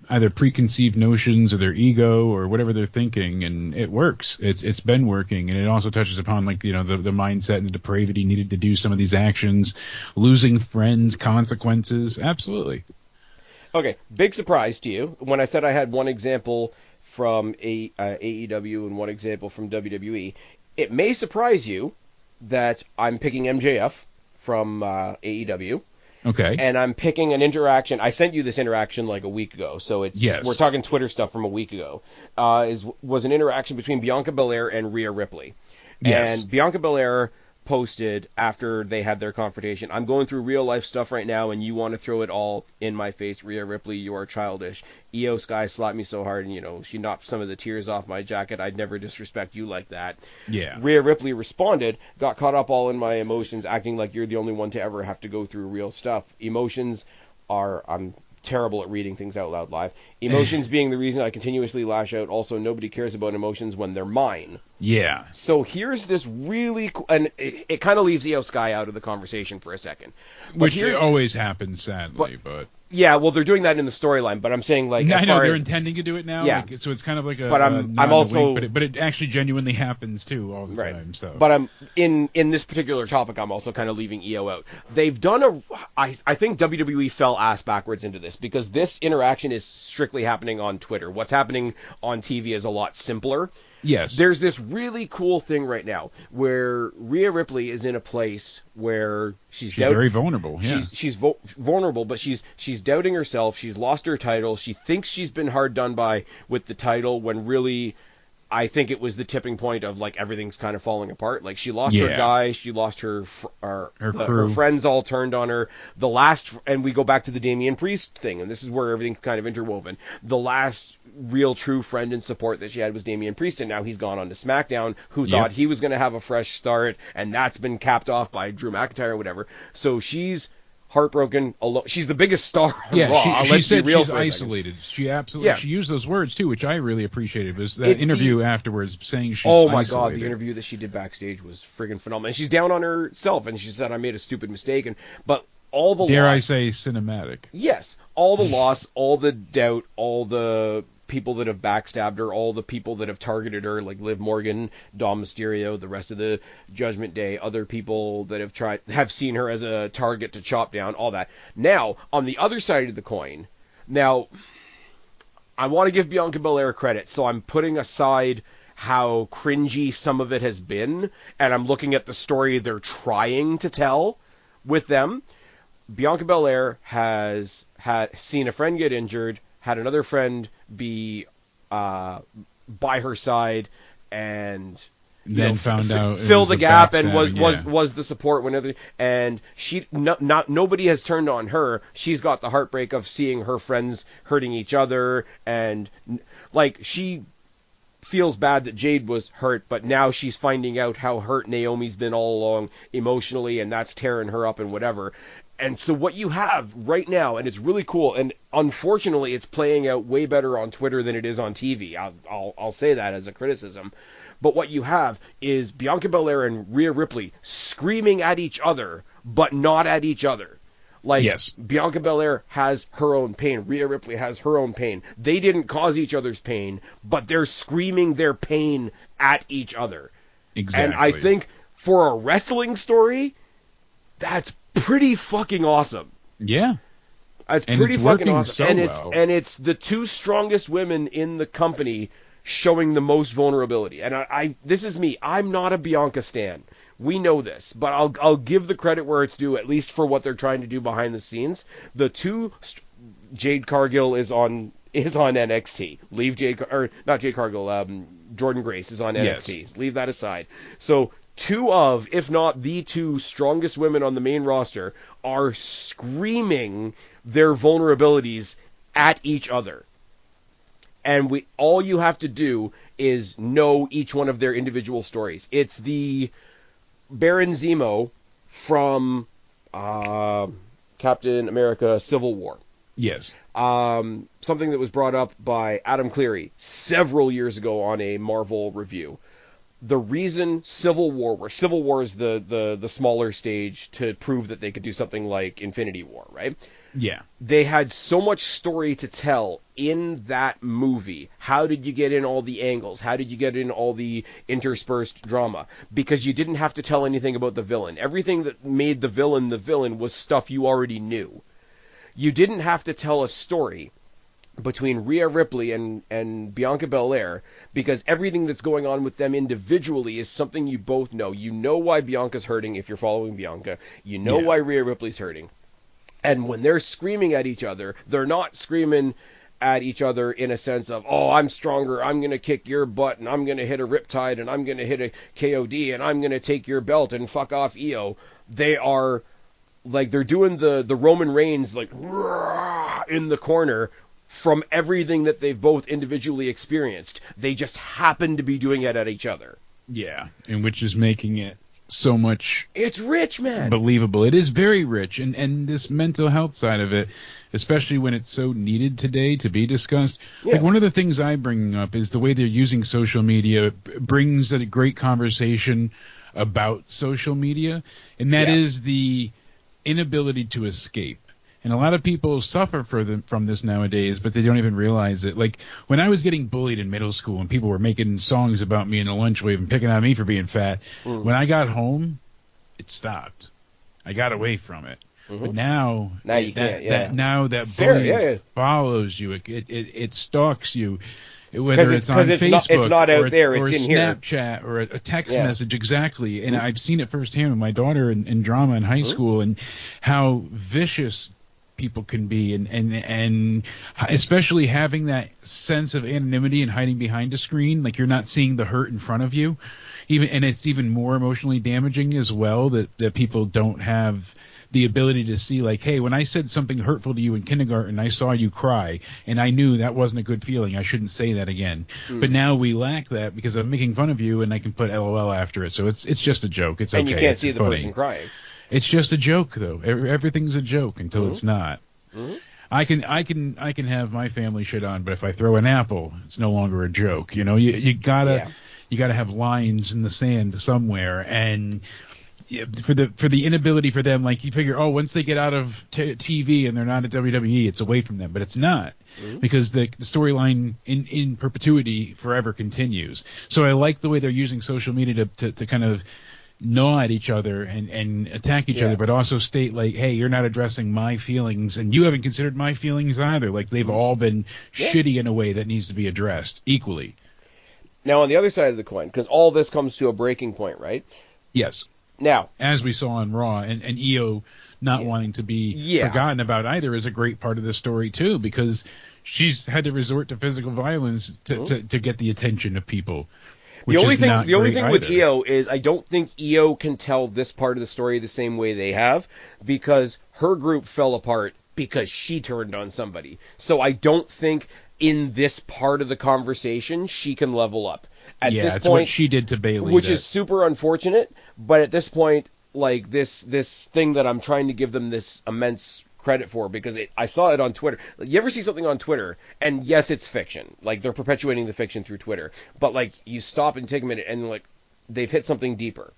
either preconceived notions or their ego or whatever they're thinking, and it works. It's been working, and it also touches upon the mindset and the depravity needed to do some of these actions, losing friends, consequences. Absolutely. Okay, big surprise to you when I said I had one example from AEW and one example from WWE. It may surprise you that I'm picking MJF from AEW. Okay. And I'm picking an interaction. I sent you this interaction like a week ago, so we're talking Twitter stuff from a week ago. Was an interaction between Bianca Belair and Rhea Ripley. Yes. And Bianca Belair posted after they had their confrontation, I'm going through real life stuff right now and you want to throw it all in my face, Rhea Ripley, you are childish. Io Sky slapped me so hard and she knocked some of the tears off my jacket. I'd never disrespect you like that. Yeah. Rhea Ripley responded, got caught up all in my emotions, acting like you're the only one to ever have to go through real stuff. Emotions are, I'm terrible at reading things out loud live. Emotions being the reason I continuously lash out. Also, nobody cares about emotions when they're mine. Yeah. So here's this really cool, and it kind of leaves Io Sky out of the conversation for a second. Which always happens, sadly, but... Yeah, well, they're doing that in the storyline, but I'm saying I know they're intending to do it now. Yeah. So it's kind of like a. But I'm also. But it actually genuinely happens too all the time. So. But I'm in this particular topic. I'm also kind of leaving Io out. They've done I think WWE fell ass backwards into this because this interaction is strictly happening on Twitter. What's happening on TV is a lot simpler. Yes. There's this really cool thing right now where Rhea Ripley is in a place where she's very vulnerable. Yeah. She's vulnerable, but she's doubting herself. She's lost her title. She thinks she's been hard done by with the title when really I think it was the tipping point of everything's kind of falling apart. She lost her guy, she lost her friends all turned on her. And we go back to the Damian Priest thing, and this is where everything's kind of interwoven. The last real true friend and support that she had was Damian Priest, and now he's gone on to SmackDown, who thought he was going to have a fresh start, and that's been capped off by Drew McIntyre or whatever. So she's heartbroken alone. She's the biggest star on Raw. She said she's isolated. She absolutely she used those words too, which I really appreciated. Was that interview afterwards saying she's oh my isolated. God, the interview that she did backstage was friggin' phenomenal. And she's down on herself, and she said, I made a stupid mistake, but all the dare loss, I say cinematic. Yes, all the loss, all the doubt, all the people that have backstabbed her, all the people that have targeted her, like Liv Morgan, Dom Mysterio, the rest of the Judgment Day, other people that have seen her as a target to chop down, all that. Now, on the other side of the coin, I want to give Bianca Belair credit, so I'm putting aside how cringy some of it has been, and I'm looking at the story they're trying to tell with them. Bianca Belair has seen a friend get injured, had another friend be by her side, and then found out fill the gap and was the support whenever. And nobody has turned on her. She's got the heartbreak of seeing her friends hurting each other, and she feels bad that Jade was hurt, but now she's finding out how hurt Naomi's been all along emotionally, and that's tearing her up and whatever. And so what you have right now, and it's really cool, and unfortunately it's playing out way better on Twitter than it is on TV. I'll say that as a criticism. But what you have is Bianca Belair and Rhea Ripley screaming at each other, but not at each other. Like, yes. Bianca Belair has her own pain. Rhea Ripley has her own pain. They didn't cause each other's pain, but they're screaming their pain at each other. Exactly. And I think for a wrestling story, that's pretty fucking awesome. Yeah. It's pretty fucking awesome. So and it's the two strongest women in the company showing the most vulnerability. And I this is me. I'm not a Bianca stan. We know this, but I'll give the credit where it's due, at least for what they're trying to do behind the scenes. The two, Jade Cargill is on NXT. Leave not Jade Cargill. Jordan Grace is on NXT. Yes. Leave that aside. So two of, if not the two strongest women on the main roster are screaming their vulnerabilities at each other. And all you have to do is know each one of their individual stories. It's the Baron Zemo from Captain America Civil War. Yes. Something that was brought up by Adam Cleary several years ago on a Marvel review. The reason Civil War is the smaller stage to prove that they could do something like Infinity War, right? Yeah. They had so much story to tell in that movie. How did you get in all the angles? How did you get in all the interspersed drama? Because you didn't have to tell anything about the villain. Everything that made the villain was stuff you already knew. You didn't have to tell a story between Rhea Ripley and Bianca Belair, because everything that's going on with them individually is something you both know. You know why Bianca's hurting if you're following Bianca. You know why Rhea Ripley's hurting. And when they're screaming at each other, they're not screaming at each other in a sense of, oh, I'm stronger, I'm going to kick your butt, and I'm going to hit a Riptide, and I'm going to hit a KOD, and I'm going to take your belt, and fuck off, EO. They are, like, they're doing the Roman Reigns, like, in the corner from everything that they've both individually experienced. They just happen to be doing it at each other. Yeah, and which is making it so much, it's rich, man, believable. It is very rich, and this mental health side of it, especially when it's so needed today to be discussed. Like, one of the things I bring up is the way they're using social media brings a great conversation about social media, and that is the inability to escape. And a lot of people suffer from this nowadays, but they don't even realize it. Like, when I was getting bullied in middle school and people were making songs about me in the lunch wave and picking on me for being fat, when I got home, it stopped. I got away from it. But now you can't. That bullying follows you. It stalks you. Whether it's on Facebook it's not out there, or it's in Snapchat or a text message, exactly. And I've seen it firsthand with my daughter in drama in high school, and how vicious people can be, and especially having that sense of anonymity and hiding behind a screen, like you're not seeing the hurt in front of you, and it's even more emotionally damaging as well that people don't have the ability to see, like, hey, when I said something hurtful to you in kindergarten, I saw you cry, and I knew that wasn't a good feeling. I shouldn't say that again. But now we lack that because I'm making fun of you, and I can put LOL after it. So it's just a joke. It's okay. And you can't see the person crying. It's just a joke, though. Everything's a joke until it's not. I can have my family shit on, but if I throw an apple, it's no longer a joke. You know, you gotta have lines in the sand somewhere, and for the inability for them, like, you figure, oh, once they get out of TV and they're not at WWE, it's away from them, but it's not, because the storyline in perpetuity forever continues. So I like the way they're using social media to kind of gnaw at each other and attack each other, but also state, like, hey, you're not addressing my feelings, and you haven't considered my feelings either. Like, they've all been shitty in a way that needs to be addressed equally. Now, on the other side of the coin, because all this comes to a breaking point, right? Yes. Now, as we saw on Raw, and EO not wanting to be forgotten about either is a great part of the story too, because she's had to resort to physical violence to get the attention of people. The only thing with EO is I don't think EO can tell this part of the story the same way they have, because her group fell apart because she turned on somebody. So I don't think in this part of the conversation, she can level up. At this it's point, what she did to Bayley, which is super unfortunate. But at this point, like this thing that I'm trying to give them this immense credit for, because I saw it on Twitter. You ever see something on Twitter, and yes, it's fiction. Like, they're perpetuating the fiction through Twitter. But, like, you stop and take a minute, and, like, they've hit something deeper.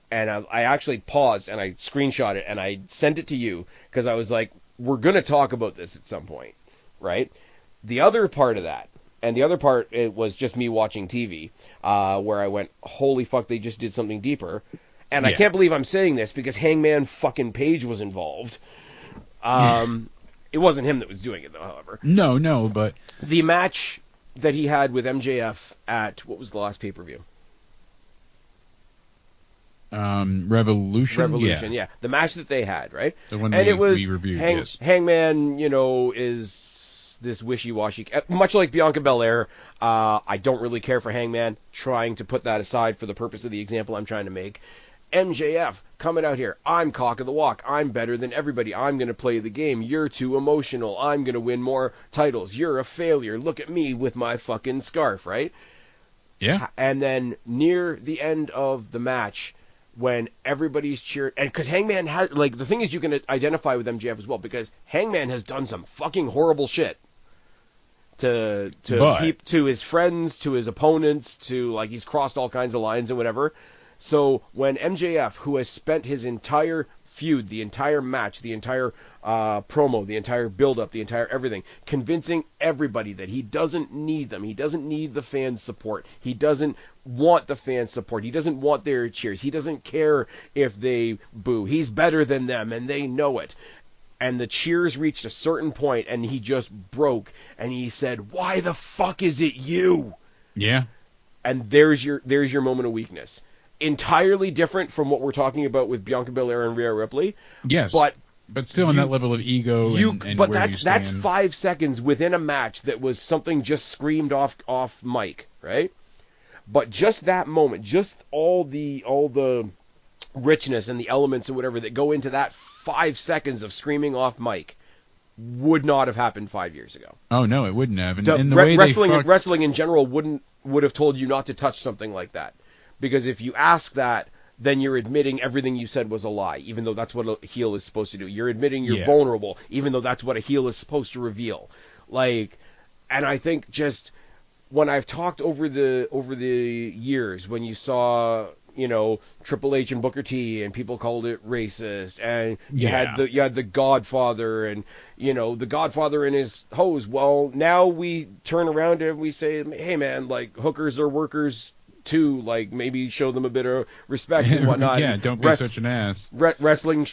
And I actually paused, and I screenshot it, and I sent it to you, because I was like, we're going to talk about this at some point, right? The other part of that, and the other part, it was just me watching TV, where I went, holy fuck, they just did something deeper. And I can't believe I'm saying this, because Hangman fucking Page was involved. It wasn't him that was doing it, though, however. No, but... The match that he had with MJF at, what was the last pay-per-view? Revolution, yeah. The match that they had, right? The one and it was we reviewed, yes. Hangman, is this wishy-washy, much like Bianca Belair. I don't really care for Hangman, trying to put that aside for the purpose of the example I'm trying to make. MJF coming out here, I'm cock of the walk, I'm better than everybody, I'm going to play the game, you're too emotional, I'm going to win more titles, you're a failure, look at me with my fucking scarf, right? Yeah. And then near the end of the match, when everybody's cheering, and because Hangman has, like, the thing is, you can identify with MJF as well, because Hangman has done some fucking horrible shit to his friends, to his opponents, to, like, he's crossed all kinds of lines and whatever. So when MJF, who has spent his entire feud, the entire match, the entire promo, the entire build-up, the entire everything, convincing everybody that he doesn't need them, he doesn't need the fans' support, he doesn't want the fans' support, he doesn't want their cheers, he doesn't care if they boo, he's better than them, and they know it. And the cheers reached a certain point, and he just broke, and he said, "Why the fuck is it you?" Yeah. And there's your moment of weakness. Entirely different from what we're talking about with Bianca Belair and Rhea Ripley. Yes, but still on that level of ego. But that's 5 seconds within a match that was something just screamed off mic, right? But just that moment, just all the richness and the elements and whatever that go into that 5 seconds of screaming off mic would not have happened 5 years ago. Oh no, it wouldn't have. And the way wrestling in general would have told you not to touch something like that. Because if you ask that, then you're admitting everything you said was a lie, even though that's what a heel is supposed to do. You're admitting you're vulnerable, even though that's what a heel is supposed to reveal. Like, and I think just when I've talked over the years, when you saw, Triple H and Booker T, and people called it racist, and you had the Godfather, and the Godfather and his hose. Well, now we turn around and we say, hey man, like, hookers are workers too, like, maybe show them a bit of respect and whatnot. Yeah, don't be such an ass. Wrestling,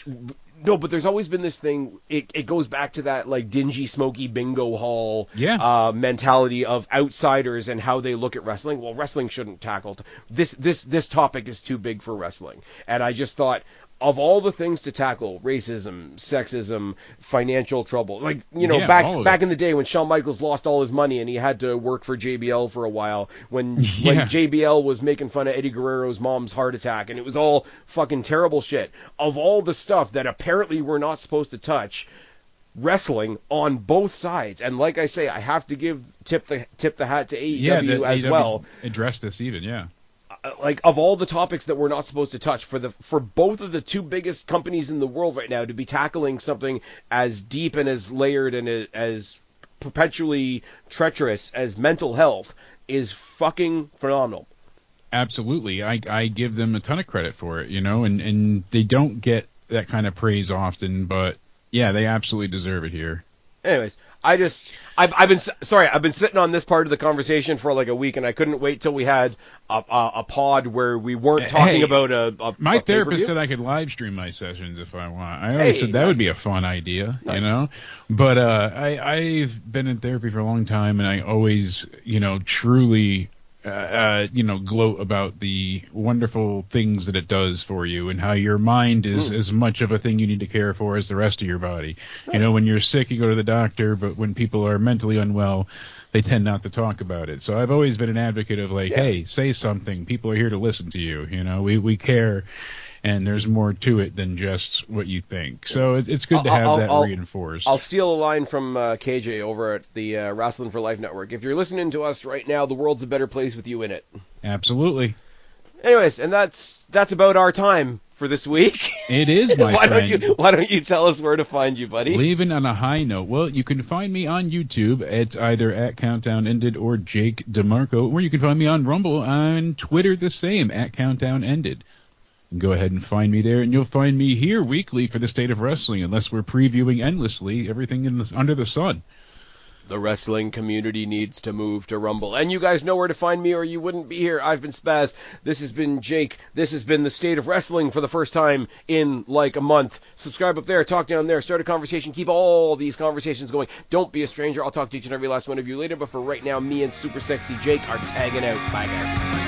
no, but there's always been this thing, it goes back to that, like, dingy, smoky bingo hall mentality of outsiders and how they look at wrestling. Well, wrestling shouldn't tackle, this topic is too big for wrestling. And I just thought, of all the things to tackle, racism, sexism, financial trouble, like, back in the day when Shawn Michaels lost all his money and he had to work for JBL for a while, when JBL was making fun of Eddie Guerrero's mom's heart attack, and it was all fucking terrible shit. Of all the stuff that apparently we're not supposed to touch, wrestling on both sides, and like I say, I have to tip the hat to AEW as well. Address this even, like, of all the topics that we're not supposed to touch, for both of the two biggest companies in the world right now to be tackling something as deep and as layered and as perpetually treacherous as mental health is fucking phenomenal. Absolutely. I give them a ton of credit for it, and they don't get that kind of praise often, but yeah, they absolutely deserve it here. Anyways, I've been sitting on this part of the conversation for like a week, and I couldn't wait till we had a pod where we weren't talking about my therapist said I could live stream my sessions if I want. I always said that would be a fun idea, But I've been in therapy for a long time, and I always, truly gloat about the wonderful things that it does for you, and how your mind is as much of a thing you need to care for as the rest of your body. Right. When you're sick, you go to the doctor, but when people are mentally unwell, they tend not to talk about it. So I've always been an advocate of, like, hey, say something. People are here to listen to you. We care. and there's more to it than just what you think. So it's good to have that reinforced. I'll steal a line from KJ over at the Wrestling for Life Network. If you're listening to us right now, the world's a better place with you in it. Absolutely. Anyways, and that's about our time for this week. It is, my friend. Why don't you tell us where to find you, buddy? Leaving on a high note. Well, you can find me on YouTube. It's either at Countdown Ended or Jake DeMarco, or you can find me on Rumble, on Twitter the same, at Countdown Ended. Go ahead and find me there, and you'll find me here weekly for the State of Wrestling, unless we're previewing endlessly everything under the sun. The wrestling community needs to move to Rumble. And you guys know where to find me or you wouldn't be here. I've been Spaz. This has been Jake. This has been the State of Wrestling for the first time in like a month. Subscribe up there. Talk down there. Start a conversation. Keep all these conversations going. Don't be a stranger. I'll talk to each and every last one of you later. But for right now, me and Super Sexy Jake are tagging out. Bye, guys.